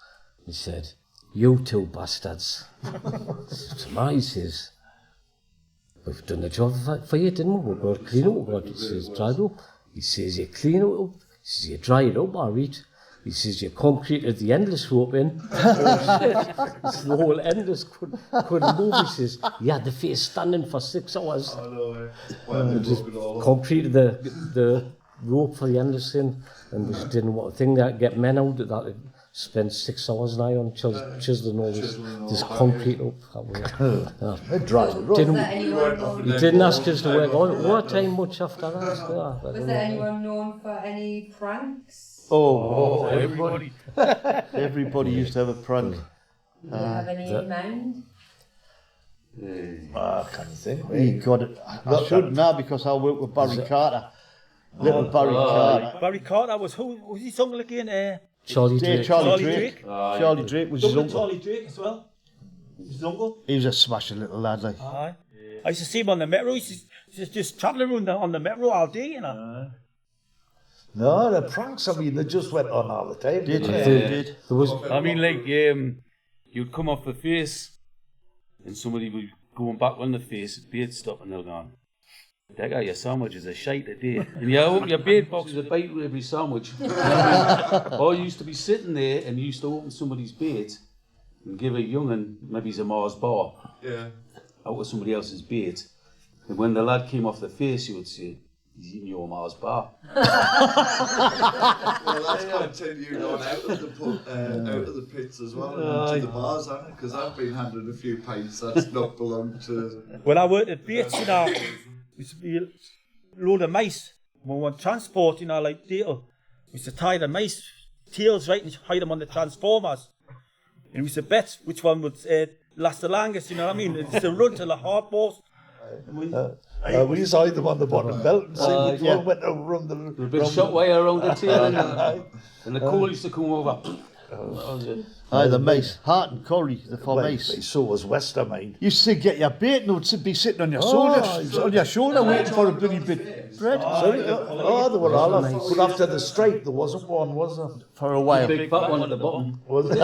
He said, "You two bastards." So he says, "We've done the job for you, didn't we? We've got to clean it up." He says, "Dry it up." He says, "You clean it up." He says, "You dry it up, all right." He says, "You concreted the endless rope in." Oh, shit. So the whole endless couldn't move. He says, "You had the face standing for 6 hours." Just concreted the rope for the endless in, and we just didn't want a thing that get men out of that. Spent 6 hours now on chiseling all this concrete up. It dried it up. He didn't ask us to work overtime much after that. Was there anyone known for any pranks? Oh, everybody. Everybody used to have a prank. Do you have any in mind? I can't think. He got it. I shouldn't now because I work with Barry Carter. Little Barry Carter. Barry Carter was who? Was his uncle again? Charlie Drake. Charlie Drake. Charlie Drake was his Double uncle. Charlie Drake as well. His uncle. He was a smashing little lad. Like. Aye. I used to see him on the metro. He's just travelling around on the metro all day, you know. No, the pranks, I mean, they just went on all the time. Did didn't they? they? Did. There was I mean, like, you'd come off the face, and somebody would go back on the face, beard stop, and they're gone, "That guy, your sandwich is a shite today." And you open your beard box with a bite with every sandwich. Or you used to be sitting there and you used to open somebody's bait and give a young'un maybe a Mars bar out of somebody else's bait. And when the lad came off the face, you would say, "He's eating your Mars bar." Well, that's continued on out of the pub, out of the pits as well, and into the bars, hasn't it? Because I've been handed a few pints that's not belonged to. When I worked at Bates, you know, we used to be a load of mice. When we went transport, you know, like Dale, we used to tie the mice tails right and hide them on the transformers. And we used to bet which one would last the longest, you know what I mean? It used to run till the hard balls. We used to hide them on the bottom belt and see which one went around the... A bit of shot wire around the tail, and the coal used to come over. That was it. Aye, the mace. Hart and Corrie, the four mace. So was Westoe, mate. You used to get your bait and it would be sitting on your shoulder waiting for a bloody bit of bread. Sorry? Oh, they were all off. But after the strike, there wasn't one, was there? For a while. Big fat one at the bottom. Was it?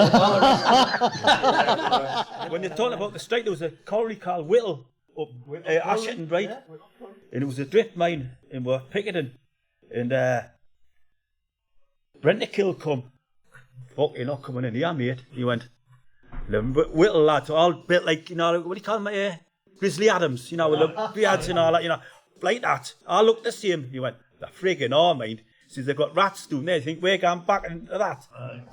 When you're talking about the strike, there was a colliery called Whittle up Asherton, right? And it was a drift mine, and we were picketing. And Brentikill come. Fuck, you're not coming in here, mate. He went, the Whittle lads are all built like, you know, what do you call them, Grizzly Adams, you know, with the beards and all that, you know, like that. I looked the same. He went, the friggin' all mind. He says, they've got rats down there. You think we're going back into that?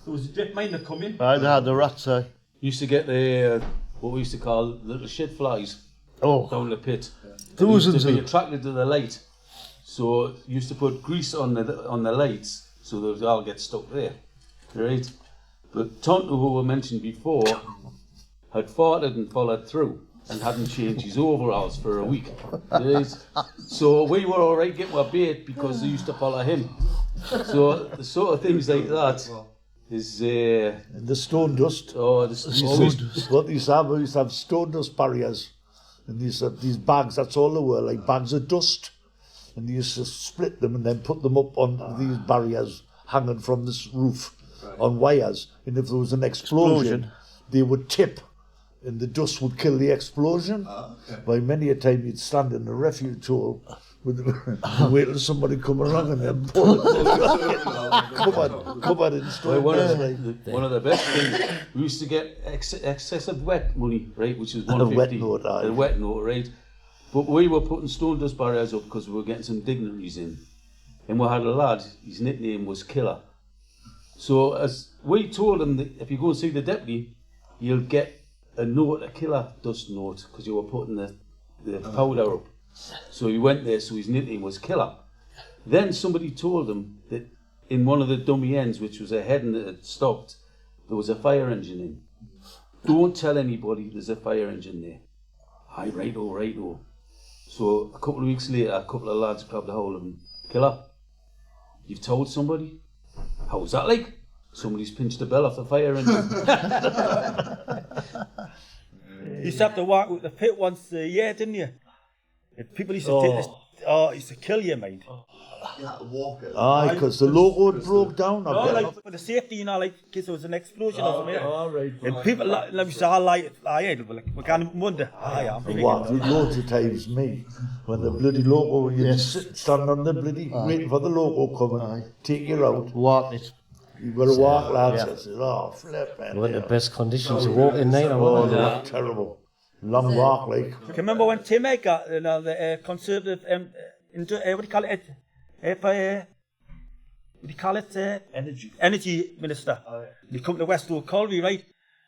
There was a drip mine that come in. They had the rats, Used to get the what we used to call little shit flies down the pit. Thousands used to be of them. attracted to the light, so used to put grease on the lights so they'd all get stuck there, right? But Tonto, who we mentioned before, had farted and followed through and hadn't changed his overalls for a week, right? So we were all right getting our bait because they used to follow him. So the sort of things like that is And the stone dust. oh the What they used to have stone dust barriers. And these bags, that's all they were, like bags of dust. And they used to split them and then put them up on these barriers hanging from this roof on wires. And if there was an explosion, they would tip and the dust would kill the explosion. By many a time you'd stand in the refuge hole with wait till somebody come along and then pull it covered in stone. One of the best things, we used to get excessive wet money, right, which was And a wet 150. note, aye. A wet note, right. But we were putting stone dust barriers up because we were getting some dignitaries in. And we had a lad, his nickname was Killer. So as we told him that if you go and see the deputy, you'll get a note, a killer dust note, because you were putting the powder up. So he went there, so his nickname was Killer. Then somebody told him that in one of the dummy ends, which was a heading that had stopped, there was a fire engine in. Don't tell anybody there's a fire engine there. Aye, righto. So a couple of weeks later, a couple of lads grabbed a hold of him. Killer, you've told somebody? How was that like? Somebody's pinched the bell off the fire engine. You used to have to walk with the pit once a year, didn't you? And people used to take this, it used to kill you, mate. You had to walk it. Aye, because the logo broke down. No, like for the safety, you know, like in case there was an explosion or something. right. And people, like we say, we're going to wonder. I'm I walked it loads of times, me. When the bloody logo, you just stand on the bloody, waiting for the logo coming, take you out. Walk it. You got to walk, lads. I said, oh, flip, man. One of the best conditions to walk in there. Oh, they were terrible. Long walk, like. Can you remember when Tim Edgar, you know, the Conservative, what do you call it? What do you call it? Energy Minister. He come to Westoe Colliery, right?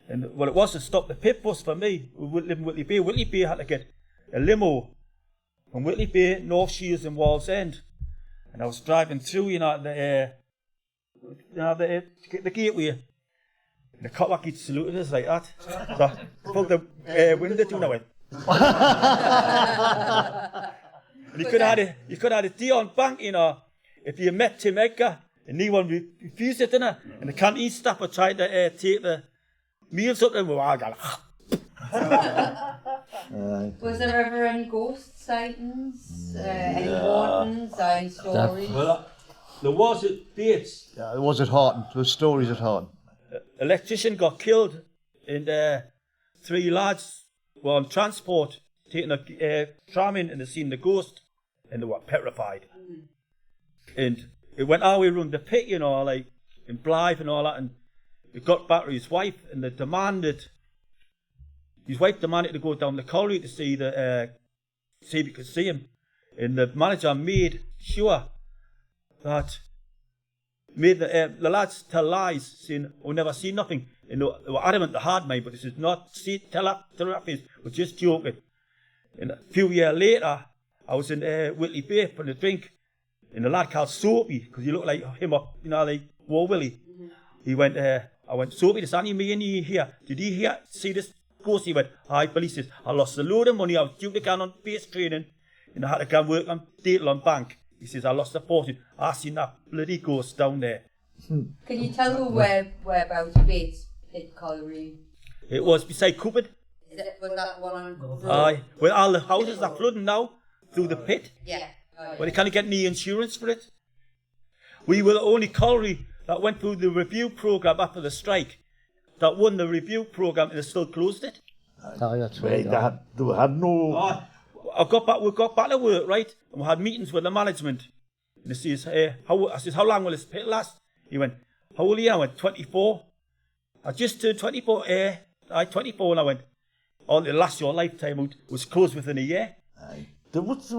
And well, it was to stop the pit bus for me. We live in Whitley Bay. Whitley Bay had to get a limo from Whitley Bay, North Shields and Wall's End. And I was driving through, the gateway. And the cop kept saluting us like that. So I pulled the window down, I went. And you could have had a Dion Bank, if you met Tim Edgar, and no one refused it, didn't it? And the canteen staff were trying to take the meals up and we were all going, Was there ever any ghost sightings? Any hauntings? Any stories? Well, there was at Bates. Yeah, it was at Horton. There was stories at Horton. Electrician got killed and 3 lads were on transport taking a tram in and they seen the ghost and they were petrified. And it went all the way around the pit, like in Blythe and all that, and it got back to his wife and his wife demanded to go down the colliery to see if he could see him. And the manager made sure that made the lads tell lies, saying, "Oh, never seen nothing." And they were adamant they had made, but this is not tell that face. We're just joking. And a few years later, I was in Whitley Bay for a drink, and the lad called Soapy, because he looked like him up, like War Willie. He went, I went, "Soapy, there's only me and you here. Did you see this ghost?" He went, "Aye, but he says, I lost a load of money. I was due to go on base training, and I had to go and work on Dayton on bank." He says, "I lost a fortune. I seen that bloody ghost down there." Can you tell me whereabouts Bates Pit Colliery? It was beside Cupid. Was that one on Road? Aye. Well, all the houses are flooding now through the pit. Yeah. Oh, yeah. Well, they can't get any insurance for it. We were the only colliery that went through the review programme after the strike, that won the review programme and they still closed it. Oh, that's right. They had no... We got back to work, right? And we had meetings with the management. And they says, I says, "How long will this pit last?" He went, "How old are you?" I went, 24. I just turned 24. 24. And I went, or it'll last your lifetime out, was closed within a year. Aye. They wanted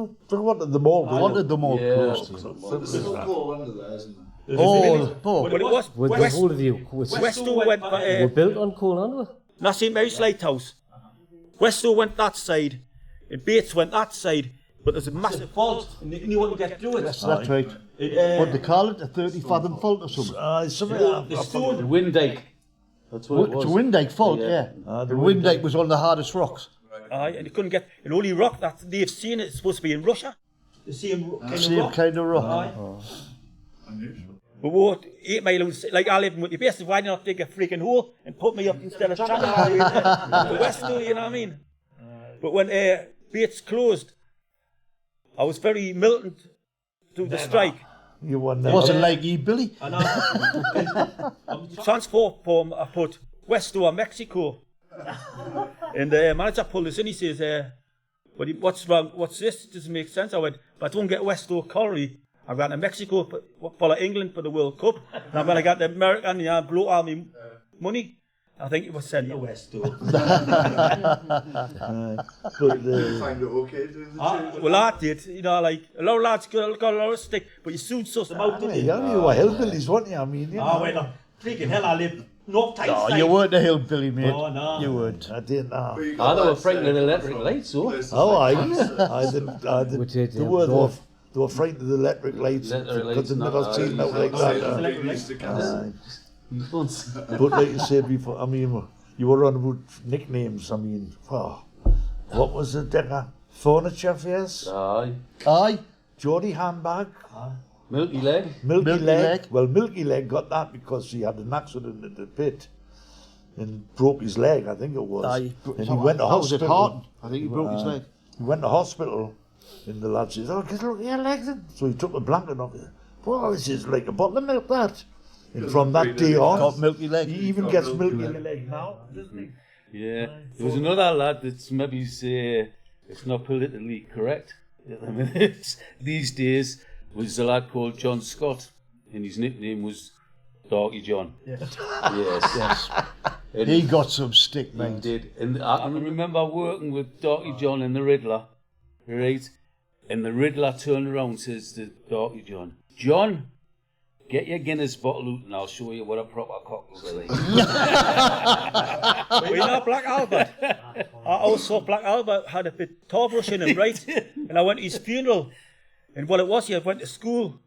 them all. They wanted them all Yeah. closed. There's still coal under there, isn't there? But it was With the whole of you. Westoe went We're built on coal, aren't we? not St Mary's Lighthouse. Westoe went that side, and Bates went that side, but there's a massive fault, and they knew what to get through it. That's right. What they call it, a 30 fathom fault or something. The wind dike. That's what it It's was. a wind dike fault, Yeah. yeah. The wind dike was one of the hardest rocks. Aye, and they couldn't get an only rock that they've seen. It's supposed to be in Russia. The same kind Same of rock. kind of rock. Aye. But what 8 miles, like I live in the base, why not dig a freaking hole and put me up instead of Channel the Westoe, you know what I mean? But when Bates closed, I was very militant through the strike. You won Wasn't like you, Billy. And transport form, I put Westoe or Mexico. And the manager pulled us in, he says, what's wrong, what's this? It doesn't make sense. I went, if I don't get Westoe Colliery, I'm going to Mexico for England for the World Cup. And I'm going to get the American, blow all my money. I think it was said no Westoe. But Find it okay doing the two. Well, I did, like a lot of lads got a lot of stick, but you soon suss them out, didn't you? you were hillbillies, weren't you? I mean, you know. Well, freaking hell, I lived no tight. No, you weren't a hillbilly, mate. Oh, no. You weren't. I didn't know. But you They got were that, frightened of the electric lights, so. places Oh, like I Manchester. didn't. We did, They yeah. were they were frightened of the electric lights Electric because lights, they never no, seen out like Say that. that big used to cast. Aye. But like you said before, I mean, you were on about nicknames. I mean, what was it, Decker? Furniture Fairs? Aye. Aye. Geordie Handbag? Milky leg. Milky Milky Leg. Leg. Well, Milky Leg got that because he had an accident in the pit and broke his leg, I think it was. Aye. And he went to That was at hospital. Harton. I think he broke his leg. He went to hospital, and the lad says, "Oh, look at your legs." So he took the blanket off. Well, this is like a bottle of milk, that. And from that day Got on, milky leg. he even gets milky Milky leg now, doesn't he? Yeah. There was another lad that's maybe say it's not politically correct at the minute these days, was a lad called John Scott, and his nickname was Darky John. Yes. Yes. And He got some stick, he mate. did. And I remember working with Darky John and the Riddler, right? And the Riddler turned around and says to Darky John, "John, get your Guinness bottle out and I'll show you what a proper cocktail is like." Well, you know Black Albert? I also, Black Albert had a bit tar brush in him, right? And I went to his funeral. And what it was, he had went to school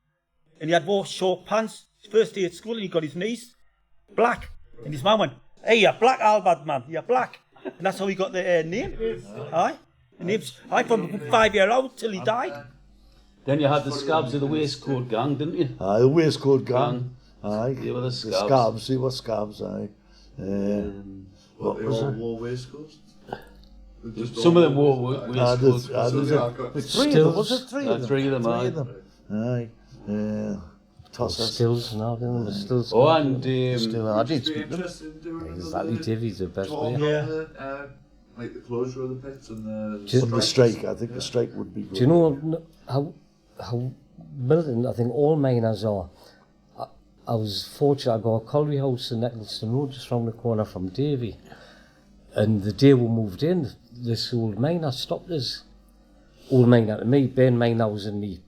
and he had wore short pants. His first day at school and he got his knees black. And his mum went, "Hey, you're Black Albert, man, you're black." And that's how he got the name. Aye. The name's, from 5 years old till he died. Then you had the Scabs of the Waistcoat Gang, didn't you? Aye, the waistcoat gang. Aye, They were the Scabs. Scabs, they were Scabs, aye. What, they was all it? wore waistcoats? Some of them wore waistcoats. there's yeah, I've got- three of them, was it? Three of them? Three of them, aye. Aye. Tossers. Stills now, then the stills. Oh, and Still, I did Be speak them. interested in doing Exactly, another Davey's the best talk player. on Yeah. the, like the closure of the pits and the Just- On the strike, I think the strike would be good. Do you know how militant I think all miners are? I was fortunate, I got a colliery house in Eccleston Road just round the corner from Davy. And the day we moved in, this old miner stopped us. Old miner to me, bear in mind I was only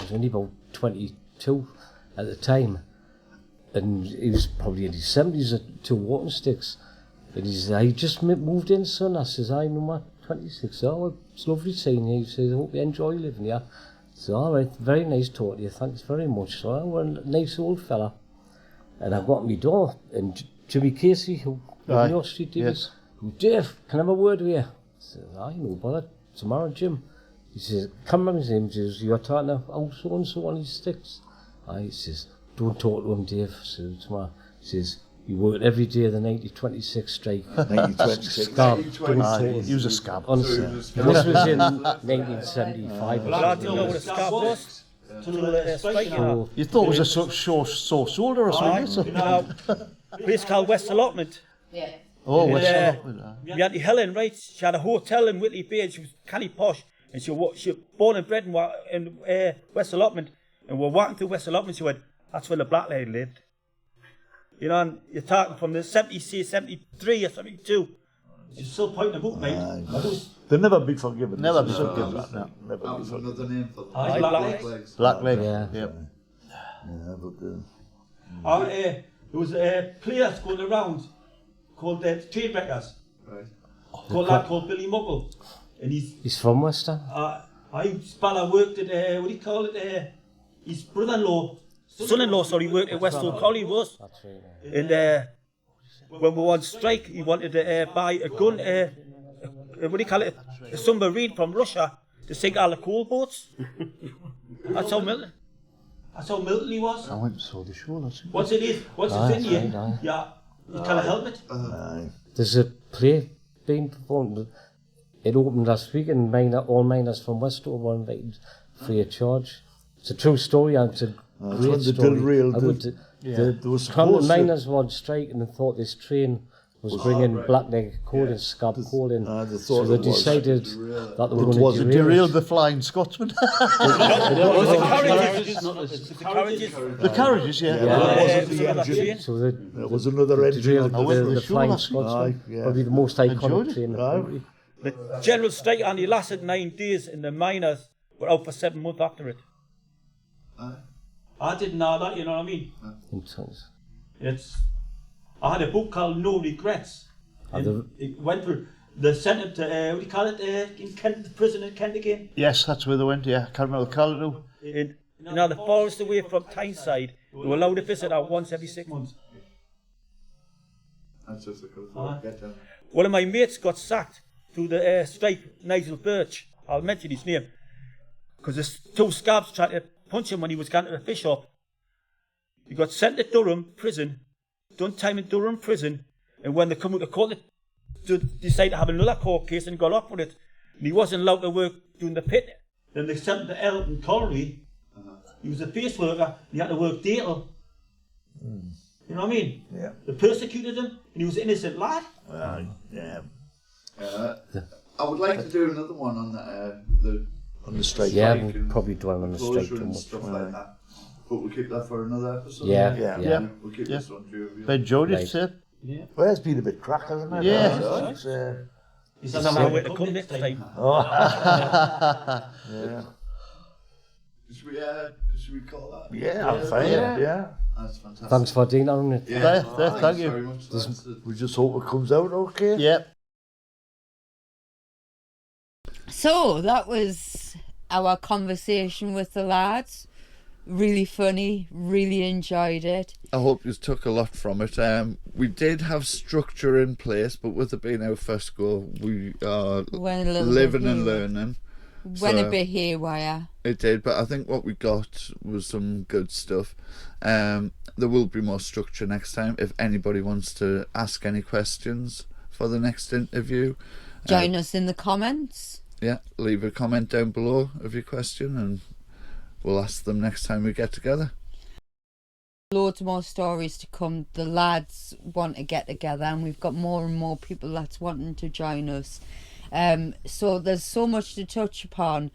about 22 at the time. And he was probably in his 70s at 2 walking sticks. And he said, "I just moved in, son." I says, "I know, my 26. "Oh, well, it's lovely seeing you." He says, "I hope you enjoy living here." So, "All right, very nice talking to you, thanks very much." So, "Oh, we're a nice old fella." And I got my door, and Jimmy Casey, who lived Aye, in your street, David, yes. "Dave, can I have a word with you?" I said, "Aye, no bother, tomorrow, Jim." He says, "Come around him," he says, "You're talking about so-and-so on his sticks." He says, "Don't talk to him, Dave." So tomorrow, he says, "You work every day of the 1926 strike." 1926. Scab. Aye, he was a scab. Honestly. And this was in 1975. Well, I didn't know what a scab was. Till strike, you know. You thought it was a sore shoulder or Aye. something? You know, a place called West Allotment. Oh, Yeah. Westoe. We had Helen, right? She had a hotel in Whitley Bay. She was canny posh, and she was born and bred in West Allotment. And we're walking through West Allotment. She went, "That's where the black lady lived." You know, and you're talking from the 73 or 72. She's still pointing a book, mate. They'll never be forgiven. Never This be is forgiven, that, no. Never That be was forgiven. another name for them. Aye, black legs. Black leg. Yeah. Yep. Yeah, but There was a player that's going around called the Trainbreakers. Right. Called lad called Billy Muggle. And He's from Westoe. Spalla worked at, what do you call it, his brother-in-law, son-in-law, sorry, worked at Westoe Colliery was. That's right. Yeah. And when we were on strike, he wanted to buy a gun, what do you call it, a submarine from Russia to sink all the coal boats. That's how Milton he was. I went and saw the show last week. Once it's in you, right, yeah, you can't help it. There's a play being performed. It opened last week, and all miners from Westoe were invited free of charge. It's a true story, and it's a great when the story. Dilrail, The there was supposed to- miners were on strike and they thought this train was bringing blackleg coal and scab coal in. they So thought they it was. decided that they were going was to it Derailed the Flying Scotsman. The carriages, yeah. So they There was another engine. derailed on went to the the show Flying last week. Scotsman. Aye, yeah. Probably the most Enjoyed iconic it. train. in Aye. Colliery. The general strike only lasted 9 days, and the miners were out for 7 months after it. I didn't know that, you know what I mean? In terms- I had a book called No Regrets. And it went through. They sent him to, what do you call it, in Kent, the prison in Kent again. Yes, that's where they went, yeah. Can't remember the colour. And, now, the forest away from Tyneside, they were allowed to visit out once every 6 months. That's just a good thought. Get them. One of my mates got sacked through the strike, Nigel Birch. I'll mention his name. Because there's 2 scabs tried to punch him when he was going to the fish shop. He got sent to Durham prison, done time in Durham prison, and when they come out to court, they decided to have another court case and got off with it. And he wasn't allowed to work doing the pit. Then they sent him to Elton Colliery. He was a face worker, and he had to work datal. You know what I mean? Yeah. They persecuted him, and he was an innocent lad. Yeah. I would like to do another one on the On the straight. Yeah, strike we'll and probably dwell on the strike closure too and much. stuff like that. But we'll keep that for another episode. Yeah, Yeah. yeah. We'll keep Yeah. this one to you. Ben enjoyed it, Right. sir. Well, it's been a bit crack, hasn't it? Yeah. It's, He says, I'm going to come next time. yeah. Should we call that? Yeah, I'm fine. Yeah. That's fantastic. Thanks for doing that on it. Yeah. There, Thanks thank you. very much. That's it. We just hope it comes out okay. Yep. So that was our conversation with the lads. Really funny, really enjoyed it. I hope you took a lot from it. We did have structure in place, but with it being our first go, we are Went a little living bit and haywire. learning. Went So- a bit haywire. It did, but I think what we got was some good stuff. There will be more structure next time. If anybody wants to ask any questions for the next interview, Join us in the comments. yeah, leave a comment down below of your question and we'll ask them next time we get together. Loads more stories to come. The lads want to get together, and we've got more and more people that's wanting to join us. So there's so much to touch upon.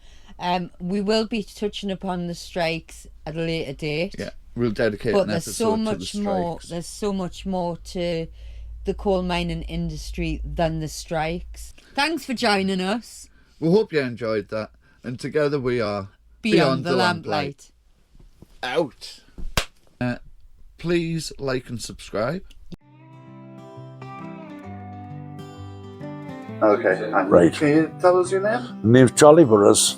We will be touching upon the strikes at a later date. Yeah, we'll dedicate But an there's episode so to the much more. strikes. There's so much more to the coal mining industry than the strikes. Thanks for joining us. We hope you enjoyed that. And together we are Beyond the lamplight. Out. Please like and subscribe. Okay, and Right. can you tell us your name? My name's Charlie Burrows.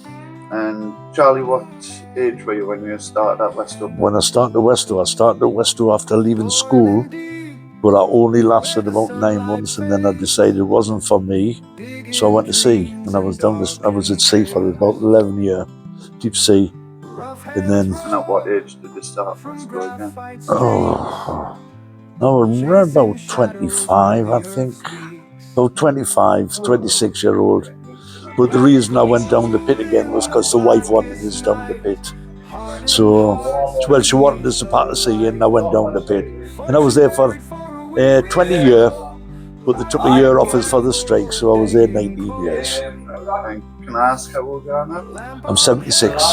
And Charlie, what age were you when you started at Westoe? When I started at Westoe after leaving school, but I only lasted about 9 months, and then I decided it wasn't for me, so I went to sea, and I was at sea for about 11 years, deep sea, and then And at what age did you start Westoe again? I was around about 25, I think, about 25, 26-year-old. But the reason I went down the pit again was because the wife wanted us down the pit. So, well, she wanted us to part the sea, and I went down the pit. And I was there for 20 years, but they took a year off us for the strike, so I was there 19 years. And can I ask how old you are now? I'm 76.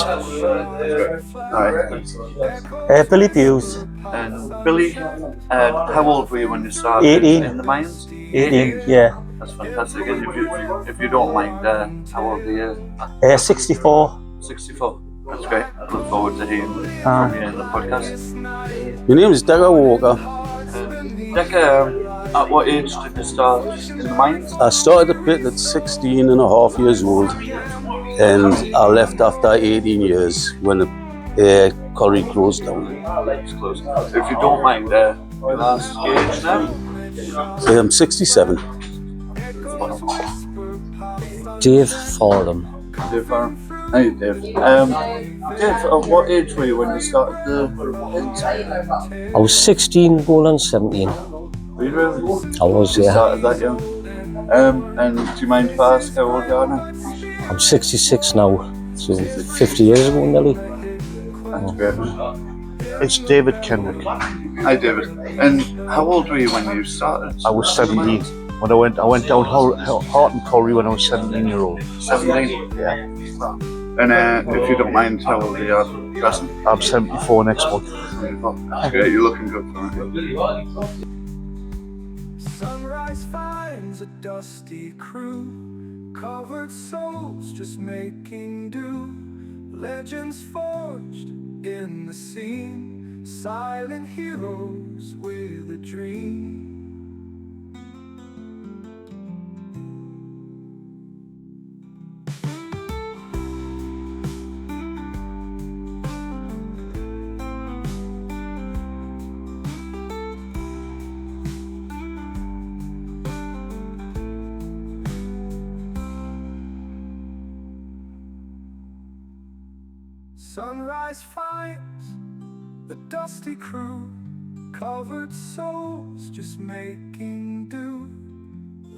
Alright. Billy Hughes, And Billy, how old were you when you started 18. in the mines? 18, yeah. That's fantastic. And if you don't mind, how old are you? 64. 64. That's great. I look forward to hearing from you in the podcast. My name is Decker Walker. Decker, at what age did you start in the mines? I started the pit at 16 and a half years old, and I left after 18 years when the colliery closed down. If you don't mind, your last age now? I'm 67. Dave Fordham. Dave Farron. Hey, Dave. Dave, at what age were you when you started the pit? I was 16 going on 17. Were you really? I was, You yeah. started that young. And do you mind if I ask how old you are now? I'm 66 now, so 50 years ago nearly. That's great. It's David Kendrick. Hi, David. And how old were you when you started? I was 17 when I went down Horton Colliery when I was 17-year-old. 17? Yeah. And if you don't mind, how old are you at present? I'm 74 next month. That's great, you're looking good for me. Sunrise finds a dusty crew, covered souls just making do. Legends forged in the scene, silent heroes with a dream. Sunrise finds the dusty crew, covered souls just making do.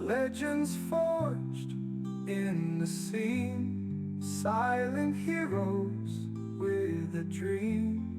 Legends forged in the scene, silent heroes with a dream.